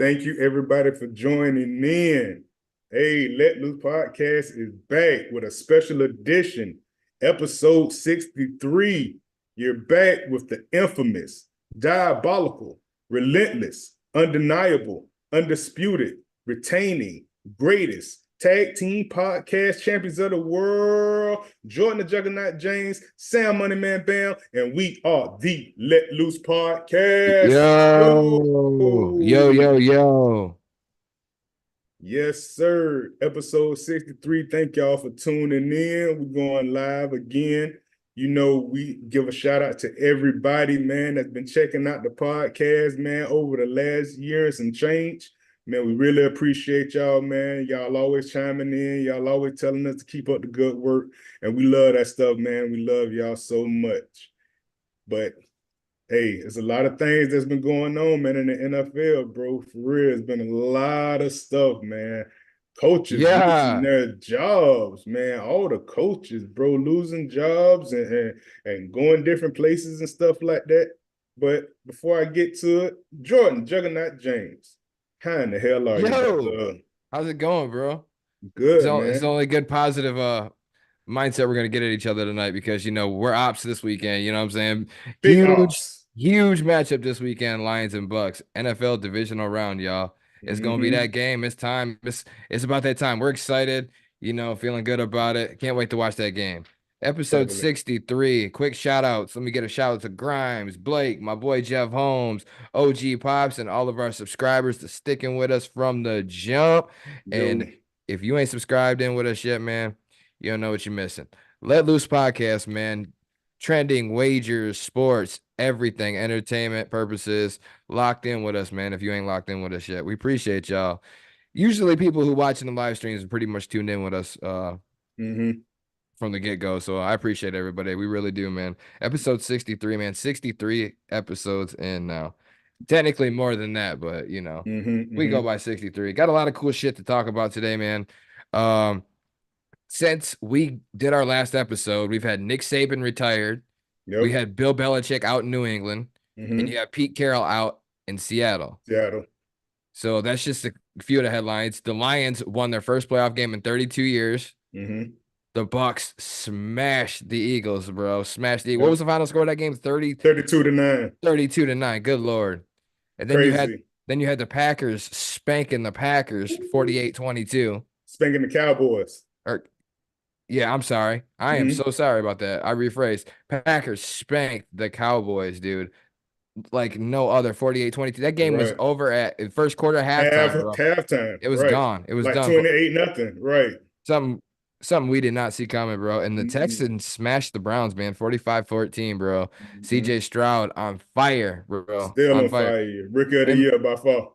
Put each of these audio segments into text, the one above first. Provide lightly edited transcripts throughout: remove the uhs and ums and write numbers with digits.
Thank you, everybody, for joining in. Hey, Let Loose Podcast is back with a special edition, episode 63. You're back with the infamous, diabolical, relentless, undeniable, undisputed, retaining, greatest tag team podcast champions of the world, Jordan the Juggernaut James, Sam Moneyman Bam, and we are the Let Loose Podcast. Yo. Yes, sir. Episode 63. Thank y'all for tuning in. We're going live again. You know, we give a shout out to everybody, man, that's been checking out the podcast, man, over the last year and some change. Man, we really appreciate y'all, man. Y'all always chiming in. Y'all always telling us to keep up the good work. And we love that stuff, man. We love y'all so much. But hey, it's a lot of things that's been going on, man, in the NFL, bro. For real, it's been a lot of stuff, man. Coaches losing Yeah. their jobs, man. All the coaches, bro, losing jobs and going different places and stuff like that. But before I get to it, Jordan, Juggernaut James, how in the hell are you, Yo. brother? How's it going, bro? It's Good, all, it's the man. only good positive mindset we're gonna get at each other tonight because we're ops this weekend, you know what I'm saying? Big Huge, ops. huge matchup this weekend, Lions and Bucks. NFL divisional round, y'all. It's gonna be that Mm-hmm. game. It's time. It's about that time. We're excited, feeling good about it. Can't wait to watch that game. Episode Definitely. 63. Quick shout outs. Let me get a shout out to Grimes, Blake, my boy Jeff Holmes, OG Pops, and all of our subscribers to sticking with us from the jump. Yo, And if you ain't subscribed in with us yet, man, you don't know what you're missing. Let Loose Podcast, man. Trending, wagers, sports, everything, entertainment purposes. Locked in with us, man. If you ain't locked in with us yet, we appreciate y'all. Usually, people who watching the live streams are pretty much tuned in with us mm-hmm. from the get go. So I appreciate everybody. We really do, man. Episode 63, man. 63 episodes in now. Technically more than that, but Mm-hmm. we go Mm-hmm. by 63. Got a lot of cool shit to talk about today, man. Um, since we did our last episode, we've had Nick Saban retired. We Yep. had Bill Belichick out in New England, and Mm-hmm. you have Pete Carroll out in Seattle. Seattle. So that's just a few of the headlines. The Lions won their first playoff game in 32 years. Mm-hmm. The Bucks smashed the Eagles, bro. Smashed the What Yep. was the final score of that game? 30, 32-9. 32-9. Good Lord. And Crazy. then you had the Packers spanking the Packers 48-22. Spanking the Cowboys. Or yeah, I'm sorry. I am Mm-hmm. so sorry about that. I rephrased. Packers spanked the Cowboys, dude. Like no other 48-22. That game was Right. over at first quarter halftime, bro. Halftime. It was Right. gone. It was Like done. 28-0. Right. Something something we did not see coming, bro. And the Mm-hmm. Texans smashed the Browns, man. 45-14, bro. Mm-hmm. CJ Stroud on fire, bro. Still On on fire. fire. Rookie of the Him year by far.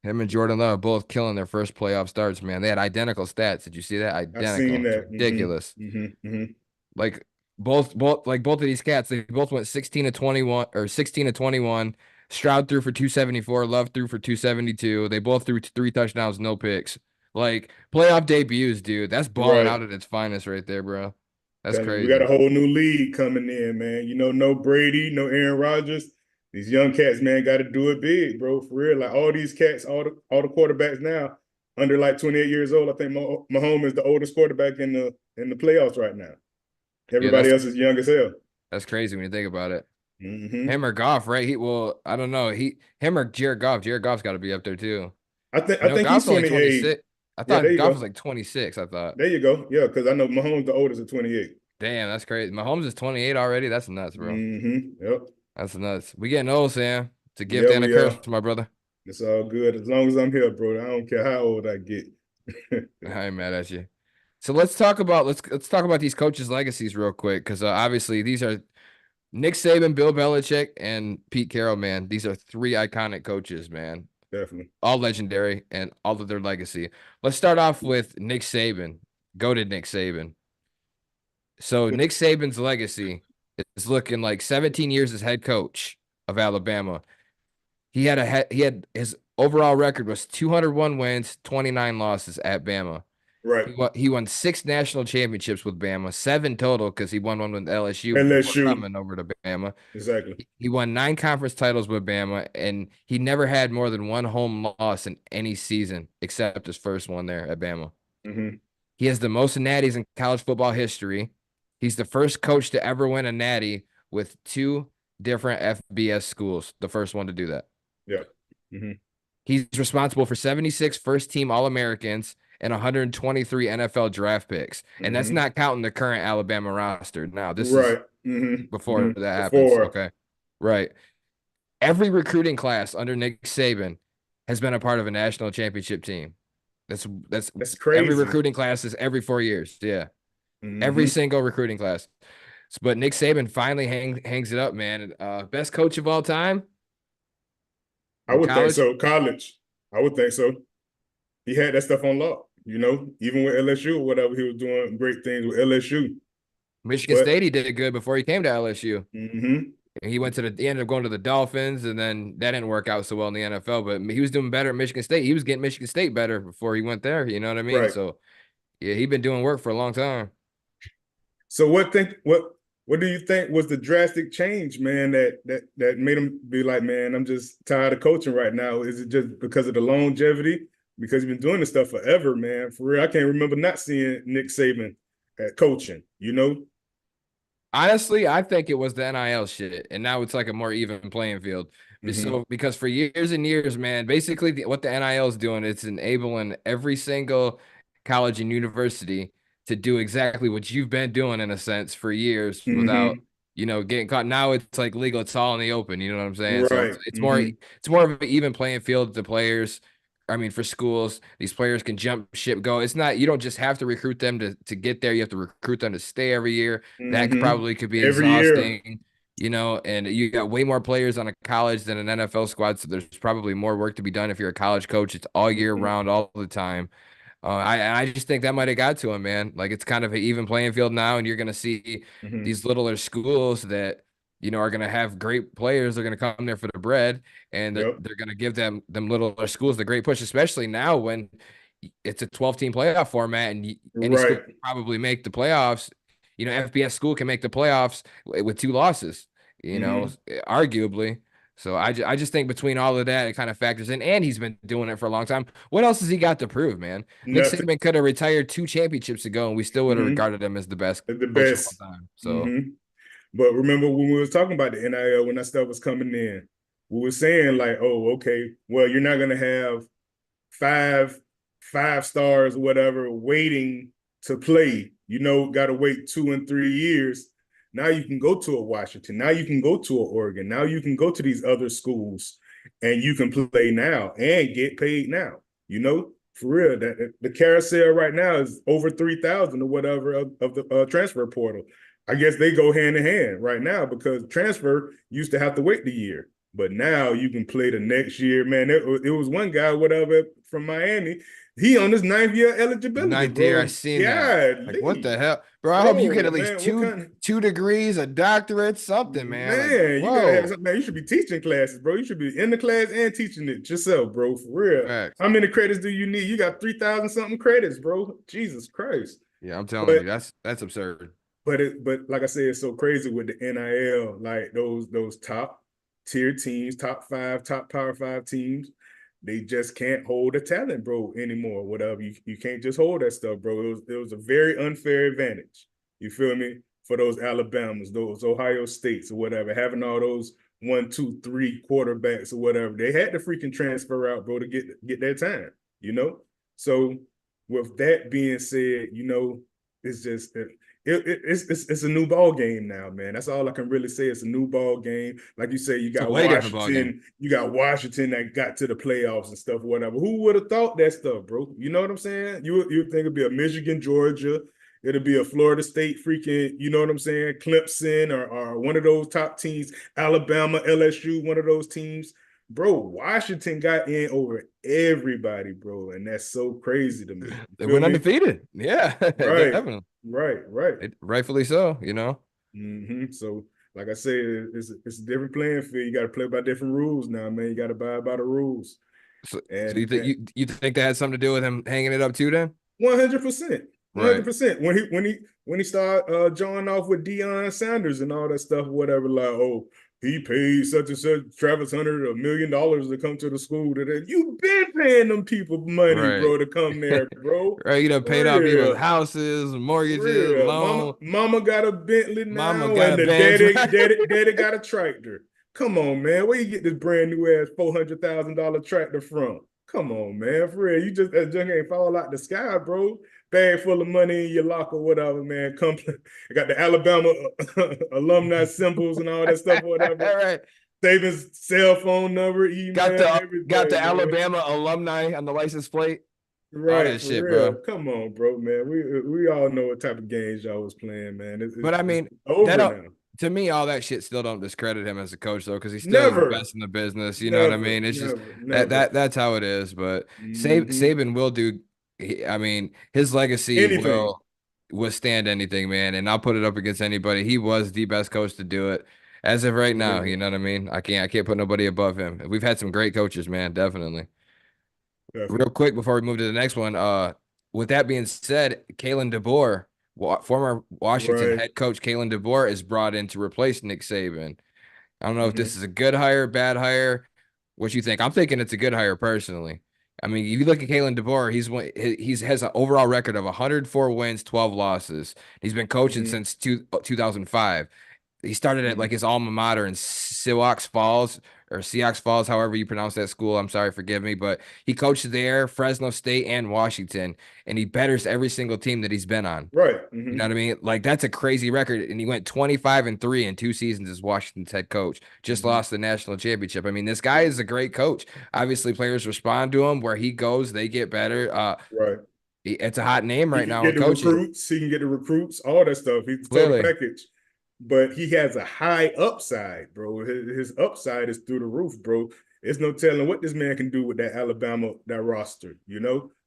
him and Jordan Love both killing their first playoff starts, man. They had identical stats. Did you see that? I seen Identical. It's that. ridiculous. Mm-hmm. Mm-hmm. Mm-hmm. Like both of these cats, they both went 16 to 21 or 16 to 21. Stroud threw for 274, Love threw for 272. They both threw three touchdowns, no picks. Like playoff debuts, dude. That's balling Right. out at its finest right there, bro. That's Telling you, we got crazy. a whole new league coming in, man. You know, no Brady, no Aaron Rodgers. These young cats, man, got to do it big, bro. For real. Like all these cats, all the quarterbacks now under like 28 years old. I think Mahomes is the oldest quarterback in the playoffs right now. Yeah, Everybody else is young as hell. that's crazy when you think about it. Mm-hmm. Him or Goff, right? I don't know. Him or Jared Goff. Jared Goff's got to be up there too. I think You I know, think he's Goff's only 28. 26. I Yeah, there thought you Goff was go. like 26, I thought. There you go. Yeah, because I know Mahomes the oldest at 28. Damn, that's crazy. Mahomes is 28 already. That's nuts, bro. Mm-hmm. Yep. That's nuts. We getting old, Sam. It's a gift Yeah, and a we curse, are. my brother. It's all good. As long as I'm here, bro. I don't care how old I get. I ain't mad at you. So let's talk about these coaches' legacies real quick, because obviously these are Nick Saban, Bill Belichick, and Pete Carroll. Man, these are three iconic coaches, man. Definitely. All legendary and all of their legacy. Let's start off with Nick Saban. Go to Nick Saban. So Nick Saban's legacy is looking like 17 years as head coach of Alabama. He had his overall record was 201 wins, 29 losses at Bama. Right. He won 6 national championships with Bama, 7 total because he won one with LSU before LSU. coming over to Bama. Exactly. He won 9 conference titles with Bama, and he never had more than one home loss in any season except his first one there at Bama. Hmm. He has the most natties in college football history. He's the first coach to ever win a natty with 2 different FBS schools, the first one to do that. Yeah. Hmm. He's responsible for 76 first team All Americans and 123 NFL draft picks. And that's Hmm. not counting the current Alabama roster. Now, this is Right. Hmm. Hmm. before that happens. Before. Okay. Right. Every recruiting class under Nick Saban has been a part of a national championship team. That's That's every crazy. recruiting class is every 4 years. Yeah. Every Hmm. single recruiting class. But Nick Saban finally hangs it up, man. Best coach of all time I in would think college. so. College. I would think so. He had that stuff on lock, even with LSU or whatever, he was doing great things with LSU. Michigan But State, he did good before he came to LSU. hmm He went to he ended up going to the Dolphins, and then that didn't work out so well in the NFL. But he was doing better at Michigan State. He was getting Michigan State better before he went there. You know what I mean? right. So yeah, he been doing work for a long time. So what do you think was the drastic change, man, that made him be like, man, I'm just tired of coaching right now? Is it just because of the longevity? Because he's been doing this stuff forever, man. For real, I can't remember not seeing Nick Saban at coaching. Honestly, I think it was the NIL shit, and now it's like a more even playing field. Hmm. So because for years and years, man, basically what the NIL is doing, it's enabling every single college and university to do exactly what you've been doing in a sense for years without, Hmm. getting caught. Now it's like legal, it's all in the open. You know what I'm saying? So Right. it's more of an even playing field to players. I mean, for schools, these players can jump ship, go. It's not, you don't just have to recruit them to get there. You have to recruit them to stay every year. That Hmm. probably could be Every year. exhausting, and you got way more players on a college than an NFL squad. So there's probably more work to be done if you're a college coach. It's all year Hmm. round, all the time. I just think that might have got to him, man. Like it's kind of an even playing field now, and you're gonna see Hmm. these littler schools that are gonna have great players. They're gonna come there for the bread, and they're, Yep. they're gonna give them littler schools the great push, especially now when it's a 12-team playoff format, and any school Right. can probably make the playoffs. FBS school can make the playoffs with 2 losses. Hmm. Arguably. So I just think between all of that, it kind of factors in, and he's been doing it for a long time. What else has he got to prove, man? Nick Nothing. Saban could have retired 2 championships ago, and we still would have Hmm. regarded him as the best The coach of all best. time. So Hmm. But remember when we was talking about the NIL when that stuff was coming in, we were saying like, oh, okay, well, you're not gonna have five five stars or whatever waiting to play. Got to wait 2 and 3 years. Now you can go to a Washington. Now you can go to a Oregon. Now you can go to these other schools and you can play now and get paid now. For real, that the carousel right now is over 3,000 or whatever of the transfer portal. I guess they go hand in hand right now because transfer used to have to wait the year. But now you can play the next year, man. It was one guy, whatever, from Miami. He on his 9th year eligibility, ninth year, I bro. seen that. Like what Golly, the hell, bro? I hope you get bro, at least man. What two kind of two degrees, a doctorate, something, man. Like man? You gotta have whoa, something, man. You should be teaching classes, bro. You should be in the class and teaching it yourself, bro. For real. facts. How many credits do you need? You got 3,000 something credits, bro. Jesus Christ. Yeah, I'm telling But you, that's absurd. but like I said, it's so crazy with the NIL, like those top tier teams, top five, top power five teams, they just can't hold the talent, bro, anymore. Whatever. You can't just hold that stuff, bro. It was a very unfair advantage. You feel me? For those Alabamas, those Ohio States or whatever, having all those 1, 2, 3 quarterbacks or whatever. They had to freaking transfer out, bro, to get their time, you know? So with that being said, it's just it's a new ball game now, man. That's all I can really say. It's a new ball game. Like you say, It's a way different ball game. You got Washington that got to the playoffs and stuff, whatever. Who would have thought that stuff, bro? You know what I'm saying? You think it'd be a Michigan, Georgia, it'll be a Florida State freaking, you know what I'm saying? Clemson or one of those top teams, Alabama, LSU, one of those teams. Bro, Washington got in over everybody, bro, and that's so crazy to me. You They feel went me? undefeated. Yeah, Right, definitely. right. Rightfully so. So, like I said, it's a different playing field. You got to play by different rules now, man. You got to abide by the rules. So And, you think and you think that had something to do with him hanging it up too then? 100%. Right. 100%. When he started joining off with Deion Sanders and all that stuff, whatever, like, oh, he paid such and such Travis Hunter $1 million to come to the school today. You been paying them people money, Right. bro, to come there, bro. Right. You done paid off people's Real. houses, mortgages, Real. Mama, loan. mama got a Bentley Mama now, got and a the Benz. daddy got a tractor. Come on, man. Where you get this brand new ass $400,000 tractor from? Come on, man. For real. You just that junk ain't fall out the sky, bro. Bag full of money in your locker, whatever, man. Come I got the Alabama alumni symbols and all that stuff, whatever. All right. Saving cell phone number, Got email, the everything, man. Alabama alumni on the license plate. All Right, that for shit, real. bro. Come on, bro, man. We all know what type of games y'all was playing, man. But I It's mean, that over don't now. to me, all that shit still don't discredit him as a coach though, because he still is the Never, best in the business. You know what I never, mean? It's just never, never. that's how it is. But Hmm. Saban will do. I mean, his legacy Anything. will withstand anything, man. And I'll put it up against anybody. He was the best coach to do it as of right For now. real. You know what I mean? I can't put nobody above him. We've had some great coaches, man. Definitely. Real Definitely. quick before we move to the next one, with that being said, Kalen DeBoer, former Washington Right. head coach Kalen DeBoer, is brought in to replace Nick Saban. I don't know if this Hmm. is a good hire, bad hire. What you think? I'm thinking it's a good hire personally. I mean, if you look at Kalen DeBoer, he's has an overall record of 104 wins, 12 losses. He's been coaching Hmm. since 2005. He started at like Hmm. his alma mater in Sioux Falls or Sioux Falls, however you pronounce that school. I'm sorry, forgive me, but he coached there, Fresno State and Washington, and he betters every single team that he's been on. Right. You Hmm. know what I mean? Like that's a crazy record, and he went 25-3 in 2 seasons as Washington's head coach. Just Hmm. lost the national championship. I mean, this guy is a great coach. Obviously, players respond to him. Where he goes, they get better. Right. It's a hot name He right can now in get the coaching. recruits. He can get the recruits, all that stuff. He's the total Clearly, package. But he has a high upside, bro. His upside is through the roof, bro. There's no telling what this man can do with that Alabama, that roster,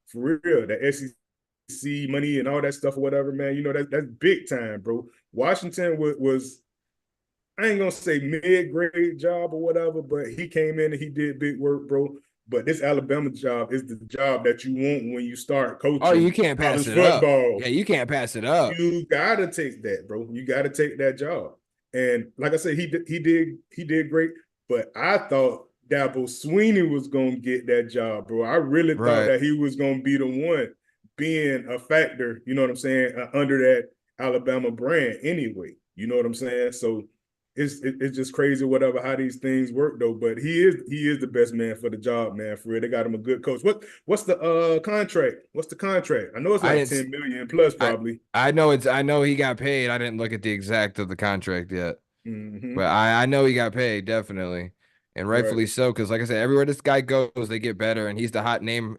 for real. That SEC money and all that stuff or whatever, man. That's big time, bro. Washington was I ain't gonna say mid-grade job or whatever, but he came in and he did big work, bro. But this Alabama job is the job that you want when you start oh, you coaching can't pass college it up. football. Yeah, you can't pass it up. You gotta take that, bro. You gotta take that job. And like I said, he did great. But I thought Dabo Sweeney was gonna get that job, bro. I really thought Right. that he was gonna be the one being a factor. You know what I'm saying? Under that Alabama brand, anyway. You know what I'm saying? So it's just crazy, whatever how these things work though. But he is the best man for the job, man. For real, they got him a good coach. What's the contract? What's the contract? I know it's I like didn't. 10 million plus, I probably. I know he got paid. I didn't look at the exact of the contract yet. Mm-hmm. But I know he got paid, definitely. And Right. rightfully so, because like I said, everywhere this guy goes, they get better. And he's the hot name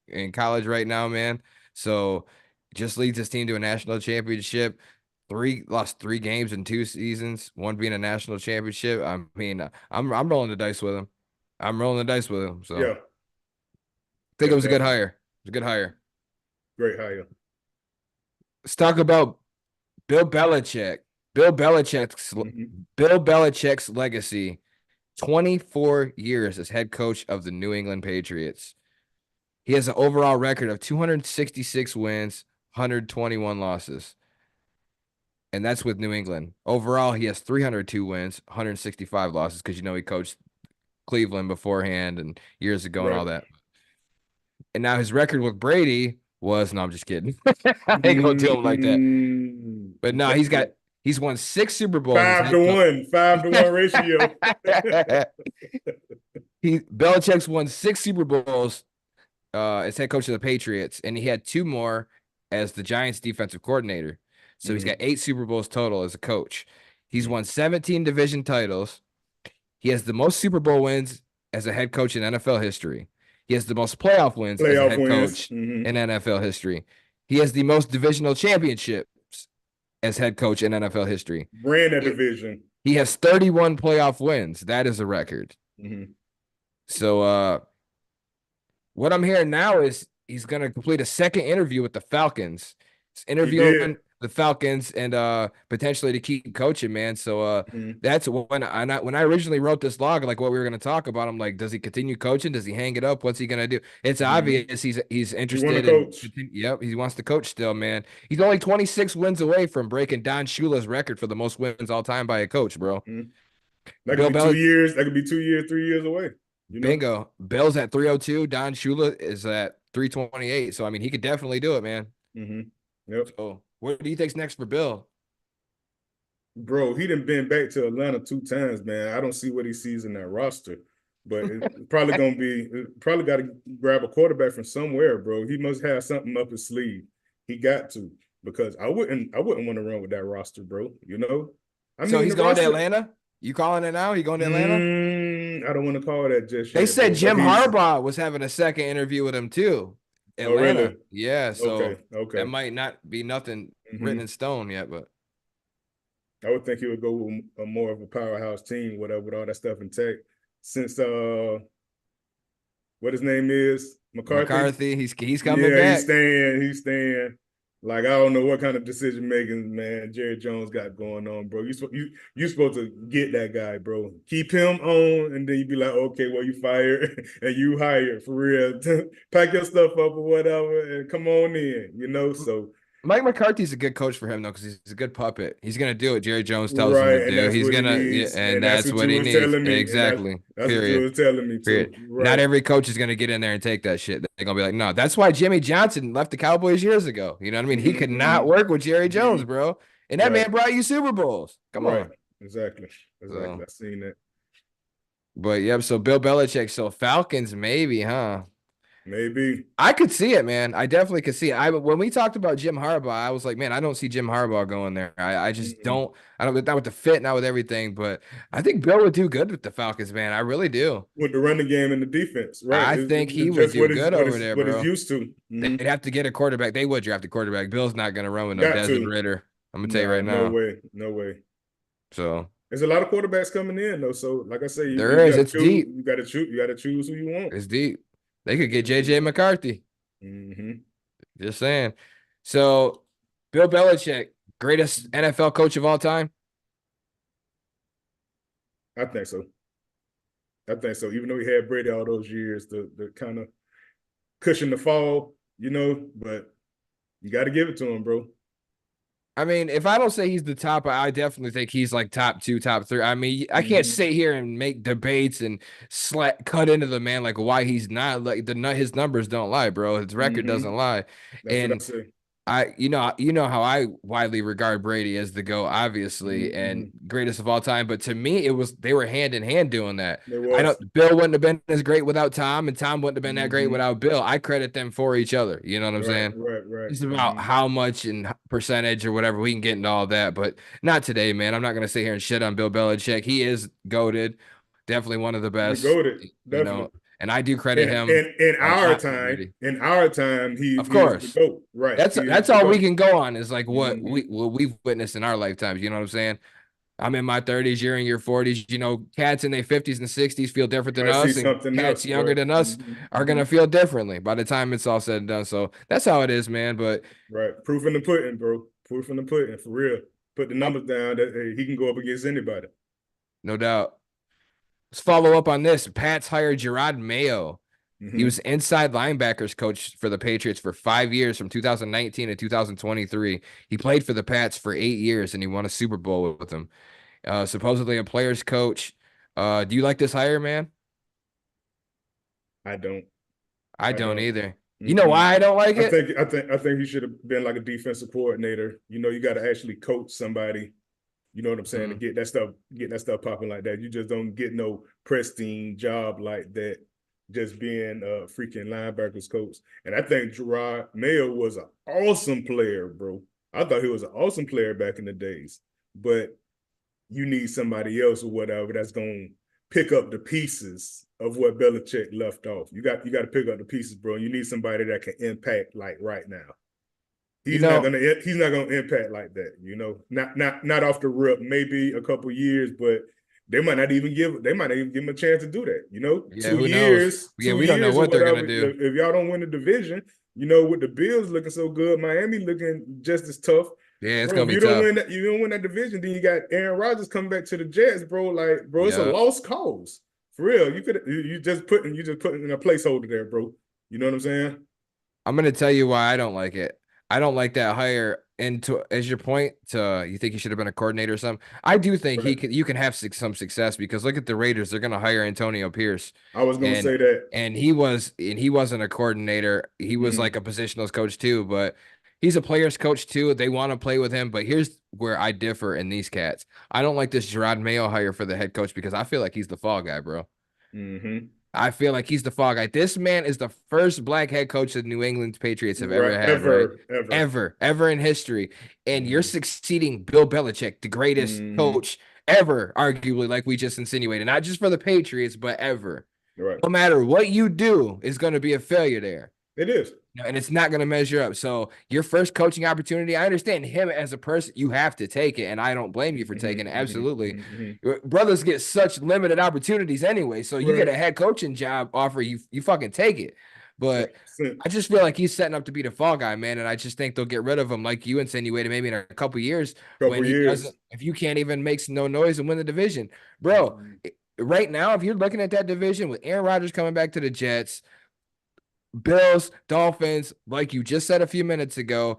in college right now, man. So just leads his team to a national championship. Lost 3 games in 2 seasons, one being a national championship. I mean, I'm rolling the dice with him. I'm rolling the dice with him. So I Yeah. think it Yeah. was a good Definitely. hire. It was a good hire. Great hire. Let's talk about Bill Belichick. Bill Belichick's Mm-hmm. Bill Belichick's legacy. 24 years as head coach of the New England Patriots. He has an overall record of 266 wins, 121 losses. And that's with New England. Overall, he has 302 wins, 165 losses because he coached Cleveland beforehand and years ago and Right. all that. And now his record with Brady was no, I'm just kidding. I ain't gonna do him like that. But no, he's won 6 Super Bowls as Five head to coach. one, 5-to-1 ratio. Belichick's won 6 Super Bowls as head coach of the Patriots, and he had 2 more as the Giants defensive coordinator. So he's got Mm-hmm. 8 Super Bowls total as a coach. He's Mm-hmm. won 17 division titles. He has the most Super Bowl wins as a head coach in NFL history. He has the most playoff wins as a Playoff head wins. coach Mm-hmm. in NFL history. He has the most divisional championships as head coach in NFL history. Ran that He, division. he has 31 playoff wins. That is a record. Mm-hmm. So what I'm hearing now is he's going to complete a second interview with the Falcons. He's He interviewing did. the Falcons and potentially to keep coaching, man. So Mhm. that's when I originally wrote this log, like what we were going to talk about. I'm like, does he continue coaching? Does he hang it up? What's he going to do? It's Mhm. obvious he's He want to interested in. coach. Yep, he wants to coach still, man. He's only 26 wins away from breaking Don Shula's record for the most wins all time by a coach, bro. Mhm. That could Bill be 2 Belichick. years. That could be 2 years, 3 years away. You know. Bingo. Bill's at 302. Don Shula is at 328. So I mean, he could definitely do it, man. Yep. So what do you think's next for Bill? Bro, he done been back to Atlanta 2 times, man. I don't see what he sees in that roster, but it's probably gonna be probably got to grab a quarterback from somewhere, bro. He must have something up his sleeve. He got to because I wouldn't want to run with that roster, bro. You know, I So mean he's the going to roster. Atlanta? You calling it now? He going to Atlanta? I don't want to call that just They yet, said bro. But Jim he's Harbaugh was having a second interview with him too. oh really? Atlanta. Yeah, Okay, so that okay. might not be nothing written hmm in stone yet, but I would think he would go with a more of a powerhouse team, whatever, with all that stuff intact. Since what his name is, McCarthy. McCarthy, he's coming Yeah, he's back. staying. He's staying. Like I don't know what kind of decision making, man, Jerry Jones got going on, bro. You supposed to get that guy, bro. Keep him on, and then you be like, okay, well, you fired and you hired for real. Pack your stuff up or whatever, and come on in. You know, so Mike McCarthy's a good coach for him though, because he's a good puppet. He's gonna do what Jerry Jones tells him to right, and do. that's He's what he gonna, yeah, needs, and and that's that's what what you he was needs. telling me, and Exactly. that's what you Period. was telling me too. Period. Not Right. every coach is gonna get in there and take that shit. They're gonna be like, no. That's why Jimmy Johnson left the Cowboys years ago. You know what I mean? He could not work with Jerry Jones, bro. And that Right. man brought you Super Bowls. Come Right. on. Exactly. Exactly. So, I seen that. but yep. So Bill Belichick. So Falcons, maybe, huh? Maybe. I could see it, man. I definitely could see it. When we talked about Jim Harbaugh, I was like, man, I don't see Jim Harbaugh going there. I just Mm-mm. don't. I don't. Not with the fit, not with everything. But I think Bill would do good with the Falcons, man. I really do. With the running game and the defense, right? I think he It's would just do what is good what over is there, what is bro. used to. They'd have to get a quarterback. They would draft a quarterback. Bill's not going to run with no Got Desmond to. Ritter. I'm gonna tell you Nah, right no now. way, no way. So There's a lot of quarterbacks coming in though. So, like I say, there you is. got to It's choose. deep. You got to choose. You got to choose who you want. It's deep. They could get Mhm. JJ McCarthy. Mhm. Just saying. So Bill Belichick, greatest NFL coach of all time. I think so. I think so. Even though he had Brady all those years, the kind of cushion the fall, but you got to give it to him, bro. I mean, if I don't say he's the top, I definitely think he's like top two, top three. I mean, I can't Mhm. sit here and make debates and cut into the man like why he's not like his numbers don't lie, bro. His record doesn't Mhm. lie. That's what I And say. you know how I widely regard Brady as the GOAT, obviously, and Mhm. greatest of all time. But to me, they were hand in hand doing that. It I was. don't Bill wouldn't have been as great without Tom, and Tom wouldn't have been that great Mhm. without Bill. I credit them for each other. You know what I'm Right. saying? Right. Right. It's about how much and percentage or whatever we can get into all that, but not today, man. I'm not gonna sit here and shit on Bill Belichick. He is goated, definitely one of the The best, goated, you know, definitely. and I do credit In him in a our lot more than time, Brady. in our time, Of he is the course. GOAT. Right. That's He is that's the all we GOAT. can go on is like hmm what we've witnessed in our lifetimes. You know what I'm saying? I'm in my 30s, you're in your 40s. You know, cats in their 50s and 60s feel different You than might see us, and something cats else, younger but than us are gonna feel differently by the time it's all said and done. So that's how it is, man. But right. Proof in the pudding, bro. Proof in the pudding, for real. Put the up, numbers down that hey, he can go up against anybody. no doubt. Let's follow up on this. Pats hired Gerard Mayo. He was hmm inside linebackers coach for the Patriots for 5 years from 2019 to 2023. He played for the Pats for 8 years and he won a Super Bowl with them. Supposedly a player's coach. Do you like this hire, man? I don't. I I don't don't. either. You know Mm-mm. why I don't like it? I think he should have been like a defensive coordinator. You got to actually coach somebody. You know what I'm saying? To Mm. get that stuff popping like that. You just don't get no pristine job like that. Just being a freaking linebackers coach. And I think Gerard Mayo was an awesome player, bro. I thought he was an awesome player back in the days. But you need somebody else or whatever that's gonna pick up the pieces of what Belichick left off. You got to pick up the pieces, bro. You need somebody that can impact like right now. You He's not know, gonna he's not gonna impact like that. Not off the rip. Maybe a couple years, but they might not even give him a chance to do that. yeah, two who knows? years, Yeah, two we don't know years or what they're gonna whatever. do. If y'all don't win the division, with the Bills looking so good, Miami looking just as tough. Yeah, it's Bro, gonna if be tough. you don't win that division, then you got Aaron Rodgers coming back to the Jets, bro. Like, bro, it's a Yeah. lost cause. For real. You just putting in a placeholder there, bro. You know what I'm saying? I'm gonna tell you why I don't like it. I don't like that hire. And to as your point, to you think he should have been a coordinator or something. I do think he Right. could. You can have some success because look at the Raiders. They're gonna hire Antonio Pierce, I was gonna and say that. he wasn't a coordinator. He was like Mm-hmm. a positionals coach too, but he's a players coach too. They want to play with him. But here's where I differ in these cats. I don't like this Gerard Mayo hire for the head coach because I feel like he's the fall guy, bro. Mm-hmm. I feel like he's the fall guy. This man is the first black head coach the New England Patriots have ever Right. had, right? Ever. Ever in history. And you're Mm-hmm. succeeding Bill Belichick, the greatest Mm-hmm. coach ever, arguably, like we just insinuated, not just for the Patriots, but ever. Right. No matter what you do, is going to be a failure there. It is. And it's not going to measure up. So your first coaching opportunity, I understand him as a person, you have to take it, and I don't blame you for taking it. Mm-hmm. Absolutely, Mm-hmm. brothers get such limited opportunities anyway. So you get Right. a head coaching job offer, you fucking take it. But 100%. I just feel like he's setting up to be the fall guy, man, and I just think they'll get rid of him, like you insinuated, maybe in a couple years when Couple he doesn't. years. If you can't even make no noise and win the division, bro. Mm-hmm. Right now, if you're looking at that division with Aaron Rodgers coming back to the Jets, Bills, Dolphins, like you just said a few minutes ago,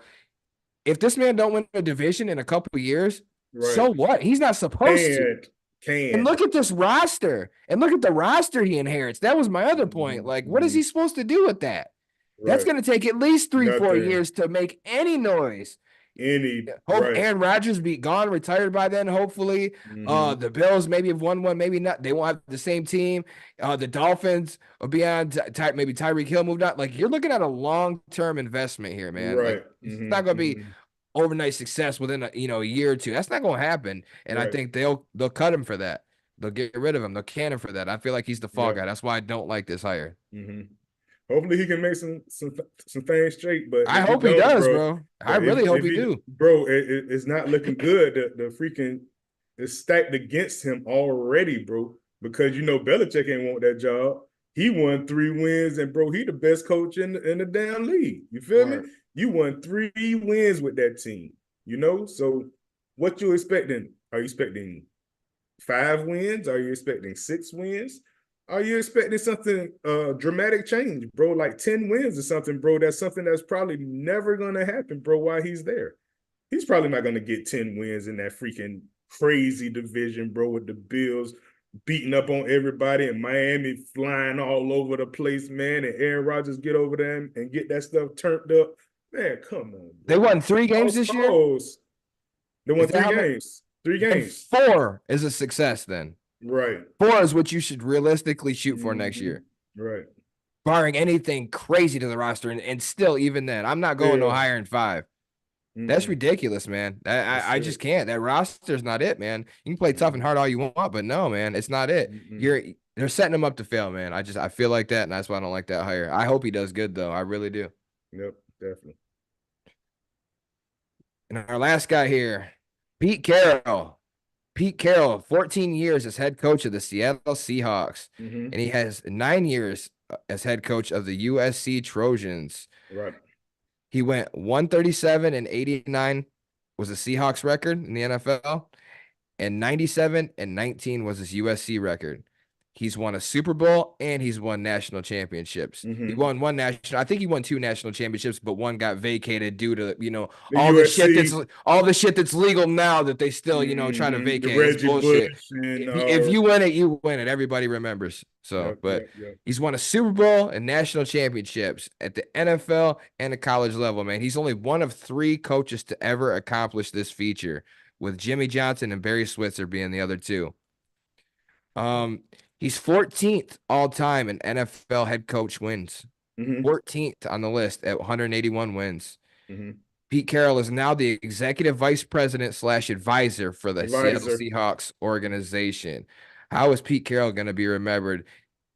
if this man don't win a division in a couple of years, Right. so what? He's not supposed to. Can't. And Can't. look at this roster. And look at the roster he inherits. That was my other point. Mm-hmm. Like, what is Mm-hmm. he supposed to do with that? That's Right. going to take at least 3-4 Nothing. years to make any noise. Any. Hope Right. Aaron Rodgers be gone, retired by then. Hopefully, Mm-hmm. the Bills maybe have won one, maybe not. They won't have the same team. The Dolphins will be on. Maybe Tyreek Hill moved on. Like you're looking at a long-term investment here, man. Like Right. it's not going Mm-hmm. to be Mm-hmm. overnight success within a year or two. That's not going to happen. And I Right. think they'll cut him for that. They'll get rid of him. They'll can him for that. I feel like he's the fall Yep. guy. That's why I don't like this hire. Mm-hmm. Hopefully he can make some things straight. But I if he hope he don't, does, bro, bro. I but really hope if he he, do. bro, it's not looking good. The freaking is stacked against him already, bro. Because you know Belichick ain't want that job. He won 3 wins, and bro, he the best coach in the damn league. You feel me? Or You won 3 wins with that team. You know, so what you expecting? Are you expecting 5 wins? Are you expecting 6 wins? Are you expecting something dramatic change, bro? Like 10 wins or something, bro. That's something that's probably never gonna happen, bro, while he's there. He's probably not gonna get 10 wins in that freaking crazy division, bro, with the Bills beating up on everybody and Miami flying all over the place, man, and Aaron Rodgers get over there and get that stuff turned up. Man, come on, they bro. won 3 games Lost this year. cause. They Is won that three how many? games. Three Then games. 4 is a success. Then Right. 4 is what you should realistically shoot for next Mm-hmm. year, Right. barring anything crazy to the roster. And still, even then, I'm not going no Still. higher than 5. That's Mm-mm. ridiculous, man. That's I it. just can't. That roster's not it, man. You can play tough and Mm-mm. hard all you want, but no, man, it's not it. Mm-mm. They're setting him up to fail, man. I feel like that, and that's why I don't like that hire. I hope he does good though. I really do. Yep, definitely. And our last guy here, Pete Carroll. Pete Carroll, 14 years as head coach of the Seattle Seahawks, Mm-hmm. and he has 9 years as head coach of the USC Trojans. Right. He went 137 and 89 was the Seahawks record in the NFL, and 97 and 19 was his USC record. He's won a Super Bowl and he's won national championships. He Mm-hmm. won one national. I think he won 2 national championships, but one got vacated due to, The USC. all the shit that's legal now that they still, try to Mm-hmm. The vacate. It's Reggie bullshit. Bush and If you win it, you win it. Everybody remembers. So, yep, but yep, yep. he's won a Super Bowl and national championships at the NFL and the college level, man. He's only one of 3 coaches to ever accomplish this feature, with Jimmy Johnson and Barry Switzer being the other 2. He's 14th all time in NFL head coach wins. Mm-hmm. 14th on the list at 181 wins. Mm-hmm. Pete Carroll is now the executive vice president / advisor for the Seattle Advisor. Seahawks organization. How is Pete Carroll going to be remembered?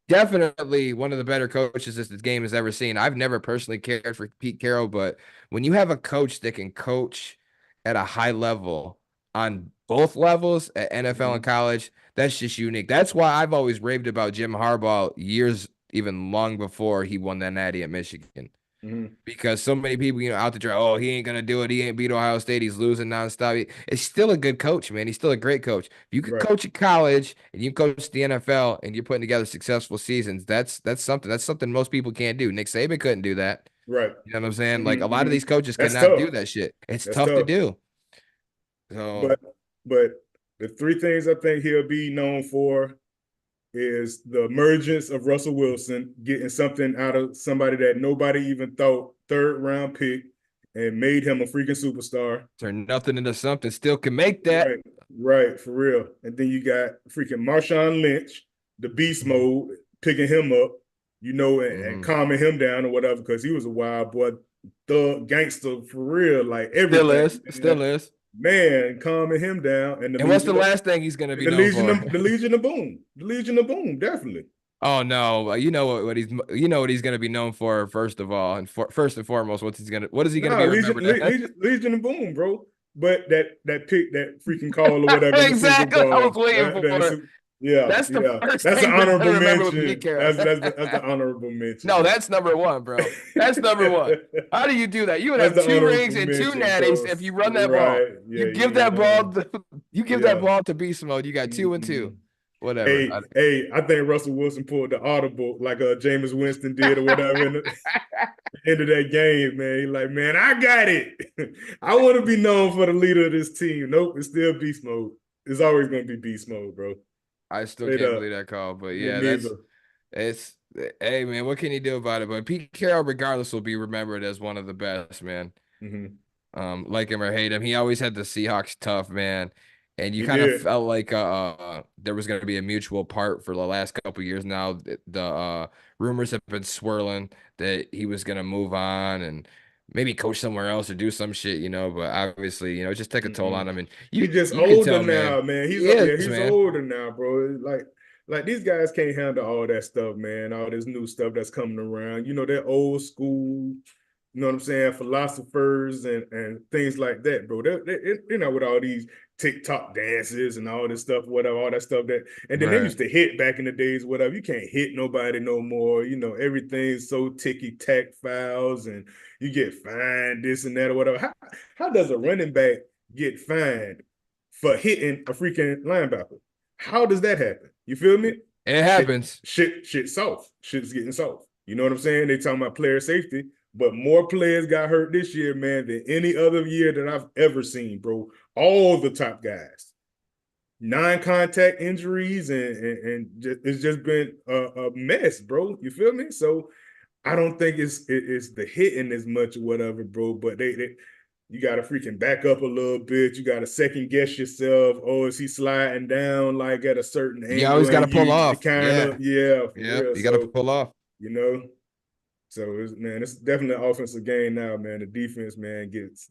Definitely one of the better coaches this game has ever seen. I've never personally cared for Pete Carroll, but when you have a coach that can coach at a high level on both levels at NFL and college, that's just unique. That's why I've always raved about Jim Harbaugh years, even long before he won that natty at Michigan. Mm-hmm. because so many people, out the draft, oh, he ain't gonna do it. He ain't beat Ohio State. He's losing nonstop. It's still a good coach, man. He's still a great coach. If you could Right. coach at college and you coach the NFL and you're putting together successful seasons, that's something. That's something most people can't do. Nick Saban couldn't do that. Right. You know what I'm saying? Like a Mm-hmm. lot of Mm-hmm. these coaches That's cannot tough. do that shit. It's That's tough to tough. do. So But the three things I think he'll be known for is the emergence of Russell Wilson, getting something out of somebody that nobody even thought third round pick and made him a freaking superstar. turn nothing into something. Still can make that. Right, right, for real. And then you got freaking Marshawn Lynch, the beast mode, picking him up, and Mm-hmm. calming him down or whatever, because he was a wild boy, thug, gangster for real, like Still everything. is. Still is. Man, calming him down, and the And what's the Legion of last thing he's gonna be the known Legion for? of the Legion of Boom, the Legion of Boom, definitely. Oh no, you know what he's gonna be known for first of all, and first and foremost, what is he gonna Nah, be Legion, remembered as? Legion of Boom, bro. But that pick, that freaking call or whatever in the Super Exactly, I was Bowl, waiting for it. yeah, That's the yeah, first that's an thing they're gonna honorable remember with Pete mention. Carroll. That's the honorable mention, No, man. that's number one, bro. That's number one. How do you do that? You would That's have the two honorable rings and two mention, natties if cause you run that ball. right, yeah, You you give ain't that ball, lying. you give that Yeah. ball to beast mode. You got 2-2. Mm-mm. Whatever. Hey, I think Russell Wilson pulled the audible like Jameis Winston did or whatever in the end of that game, man. He like, man, I got it. I want to be known for the leader of this team. Nope, it's still beast mode. It's always gonna be beast mode, bro. I still Straight can't up. believe that call, but Me yeah, neither. it's hey man, what can you do about it? But Pete Carroll, regardless, will be remembered as one of the best, man. Mm-hmm. Like him or hate him, he always had the Seahawks tough, man. And you He kind of did. felt like there was going to be a mutual part for the last couple years now. The rumors have been swirling that he was going to move on and maybe coach somewhere else or do some shit, but obviously, it just took a toll Mm-mm. on him. And He just you can older tell, man, now, man. he is, He's man. older now, bro. Like these guys can't handle all that stuff, man. All this new stuff that's coming around. They're old school. You know what I'm saying? Philosophers and things like that, bro. They're not with all these TikTok dances and all this stuff, whatever, all that stuff and then they Right. used to hit back in the days, whatever. You can't hit nobody no more. Everything's so ticky tack files and you get fined this and that or whatever. How does a running back get fined for hitting a freaking linebacker? How does that happen? You feel me? It Shit, happens. shit, soft. Shit's getting soft. You know what I'm saying? They talking about player safety, but more players got hurt this year, man, than any other year that I've ever seen, bro. All the top guys, non-contact injuries, it's just been a mess, bro. You feel me? So I don't think it's the hitting as much or whatever, bro. But they you got to freaking back up a little bit. You got to second guess yourself. Oh, is he sliding down like at a certain You angle? always got And to pull you off. kind Yeah. of, yeah, for Yep. real. You got to So, pull off. you know, man, it's definitely an offensive game now, man. The defense, man, gets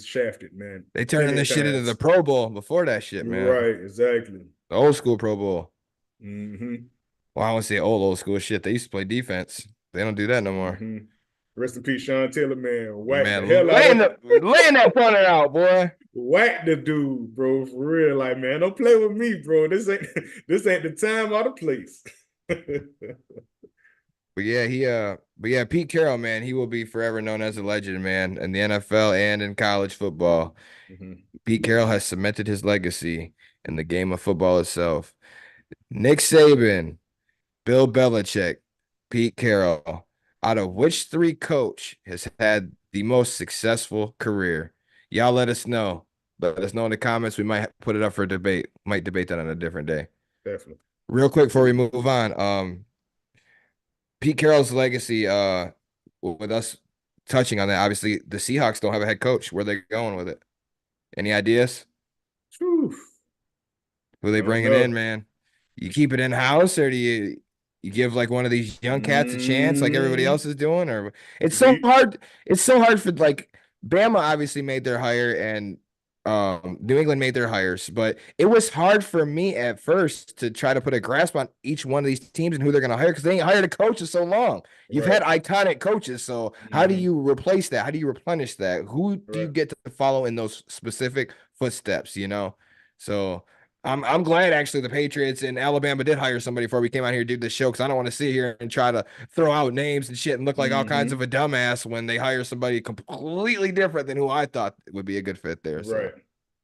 shafted, man. They turning Plenty of this shit into the times. Pro Bowl before that shit, man. Right, exactly. The old school Pro Bowl. Mm-hmm. Well, I want to say old school shit. They used to play defense. They don't do that no more. Mm-hmm. Rest in peace, Sean Taylor, man. Whack the Man, hell out of laying that punter out, boy. whack the dude, bro. For real. Like, man, don't play with me, bro. This ain't the time or the place. But yeah, Pete Carroll, man, he will be forever known as a legend, man, in the NFL and in college football. Mm-hmm. Pete Carroll has cemented his legacy in the game of football itself. Nick Saban, Bill Belichick, Pete Carroll, out of which three coach has had the most successful career? Y'all let us know. Let us know in the comments. We might put it up for debate. Might debate that on a different day. Definitely. Real quick before we move on, Pete Carroll's legacy, with us touching on that, obviously the Seahawks don't have a head coach. Where are they going with it? Any ideas? Whew. Who are they Don't bringing in, know. man? You keep it in house, or do you give like one of these young cats a chance, like everybody Mm, else is doing? Or it's so we hard. It's so hard for like Bama obviously made their hire and New England made their hires, but it was hard for me at first to try to put a grasp on each one of these teams and who they're going to hire because they ain't hired a coach in so long. You've right. had iconic coaches, so how do Mm-hmm. you replace that? How do you replenish that? Who do you Right. get to follow in those specific footsteps? So I'm glad actually the Patriots and Alabama did hire somebody before we came out here to do this show because I don't want to sit here and try to throw out names and shit and look like all kinds of Hmm. a dumbass when they hire somebody completely different than who I thought would be a good fit there. So, Right.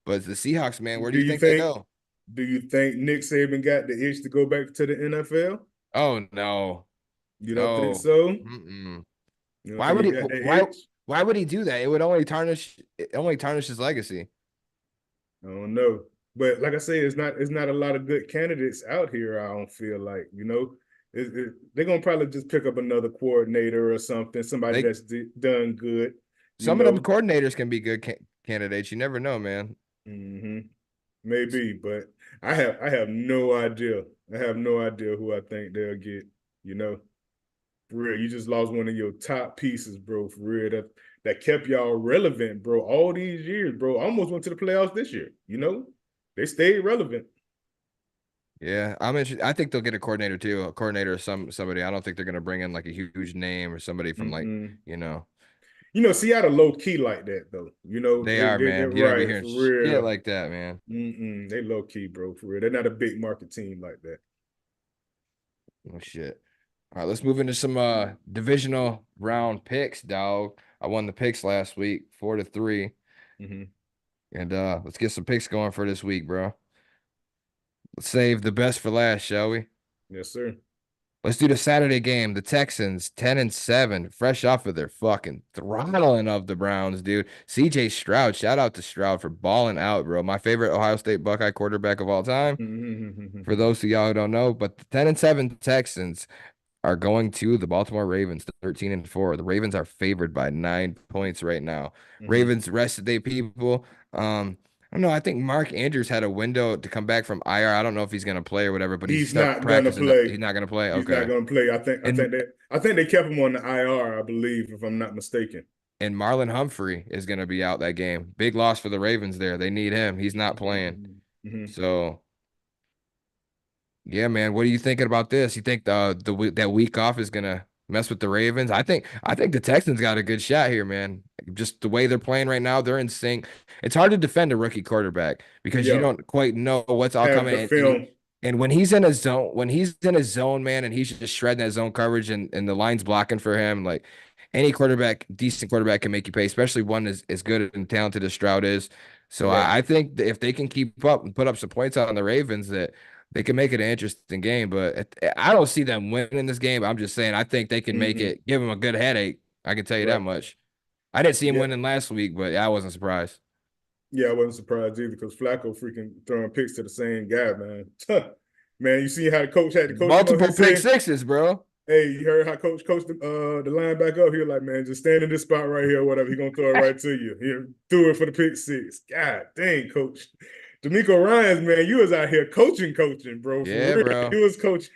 but the Seahawks, man, where do Do you you think they think go? do you think Nick Saban got the itch to go back to the NFL? Oh no, You don't think no. so? Mm-mm. You don't Why think would he he? got that Why? itch? Why would he do that? It only tarnish his legacy. I don't know. But like I say, it's not a lot of good candidates out here, I don't feel like, they're gonna probably just pick up another coordinator or something, somebody They that's done good, you Some of them know. coordinators can be good candidates. You never know, man. Hmm. Maybe, but I have no idea. I have no idea who I think they'll get, you know. For real, you just lost one of your top pieces, bro. For real, that kept y'all relevant, bro. All these years, bro. Almost went to the playoffs this year. They stayed relevant. Yeah, I'm interested. I think they'll get a coordinator too, a coordinator or somebody. I don't think they're gonna bring in like a huge name or somebody from like, Mm-mm. you know, Seattle low key like that though. they are, They're man. You don't be right hearing for shit real. like that, man. They low key, bro. For real, they're not a big market team like that. Oh shit. All right, let's move into some divisional round picks, dog. I won the picks last week, 4-3. Hmm. And let's get some picks going for this week, bro. Let's save the best for last, shall we? Yes, sir. Let's do the Saturday game. The Texans 10-7, fresh off of their fucking throttling of the Browns, dude. CJ Stroud, shout out to Stroud for balling out, bro. My favorite Ohio State Buckeye quarterback of all time. For those of y'all who don't know, but the 10-7 Texans are going to the Baltimore Ravens, 13-4. The Ravens are favored by 9 points right now. Hmm. Ravens rested their people. I don't know. I think Mark Andrews had a window to come back from IR. I don't know if he's gonna play or whatever, but he He's started not gonna practicing. play. He's not gonna play. He's not Okay. gonna play. And I think they kept him on the IR. I believe, if I'm not mistaken. and Marlon Humphrey is gonna be out that game. Big loss for the Ravens there. They need him. He's not playing. Hmm. So yeah, man. What are you thinking about this? You think that week off is gonna mess with the Ravens? I think the Texans got a good shot here, man. Just the way they're playing right now, they're in sync. It's hard to defend a rookie quarterback because you Yeah, don't quite know what's all have coming. the And film. when he's in his zone, man, and he's just shredding that zone coverage and the line's blocking for him, like any quarterback, decent quarterback can make you pay, especially one as good and talented as Stroud is. So Right. I think that if they can keep up and put up some points on the Ravens, that they can make it an interesting game, but I don't see them winning this game. I'm just saying I think they can make Hmm. it, give them a good headache. I can tell you that Right. much. I didn't see him Yeah. winning last week, but I wasn't surprised. Yeah, I wasn't surprised either because Flacco freaking throwing picks to the same guy, man. Man, you see how the coach had to coach him up? He Multiple pick said, sixes, bro. "Hey, you heard how coach coached the line back up? He was like, man, just stand in this spot right here, whatever. He gonna throw it right to you. He threw it for the pick six. God dang, coach. D'Amico Ryans, man, you was out here coaching, bro. For Yeah, real, he bro. was coaching.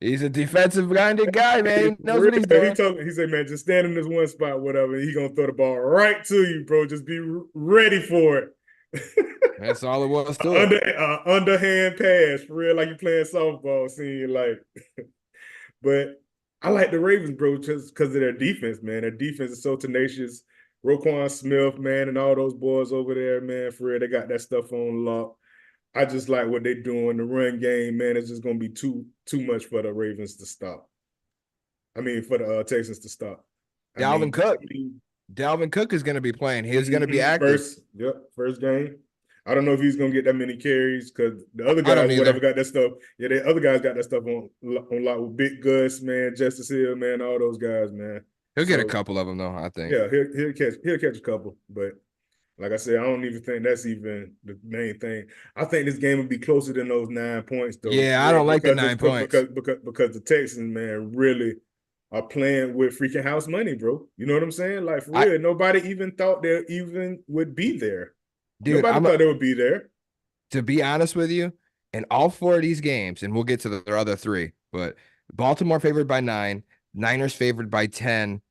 He's a defensive minded guy, man. He For knows real, what he's he doing. told me, he said, man, just stand in this one spot, whatever. And he gonna throw the ball right to you, bro. Just be ready for it. That's all it was to it. Underhand pass, for real, like you playing softball. Seeing like, but I like the Ravens, bro, just because of their defense, man. Their defense is so tenacious. Roquan Smith, man, and all those boys over there, man, for real, they got that stuff on lock. I just like what they're doing. The run game, man, it's just gonna be too much for the Ravens to stop. I mean, for the Texans to stop. I Dalvin mean, Cook. Dalvin Cook is going to be playing. He's going to be mhm, active. first game. I don't know if he's gonna get that many carries because the other I don't guys, whatever, either. got that stuff. Yeah, the other guys got that stuff on lock with Big Gus, man, Justice Hill, man, all those guys, man. He'll get a So couple of them, though, I think. yeah, he'll catch a couple, but like I said, I don't even think that's even the main thing. I think this game will be closer than those 9 points, though, for Yeah, I real, don't like the 9 points. because the Texans, man, really are playing with freaking house money, bro. You know what I'm saying? Like for I, real, nobody even thought they even would be there. dude, Nobody thought they would be there. to be honest with you, in all four of these games, and we'll get to their other three, but Baltimore favored by 9, Niners favored by 10,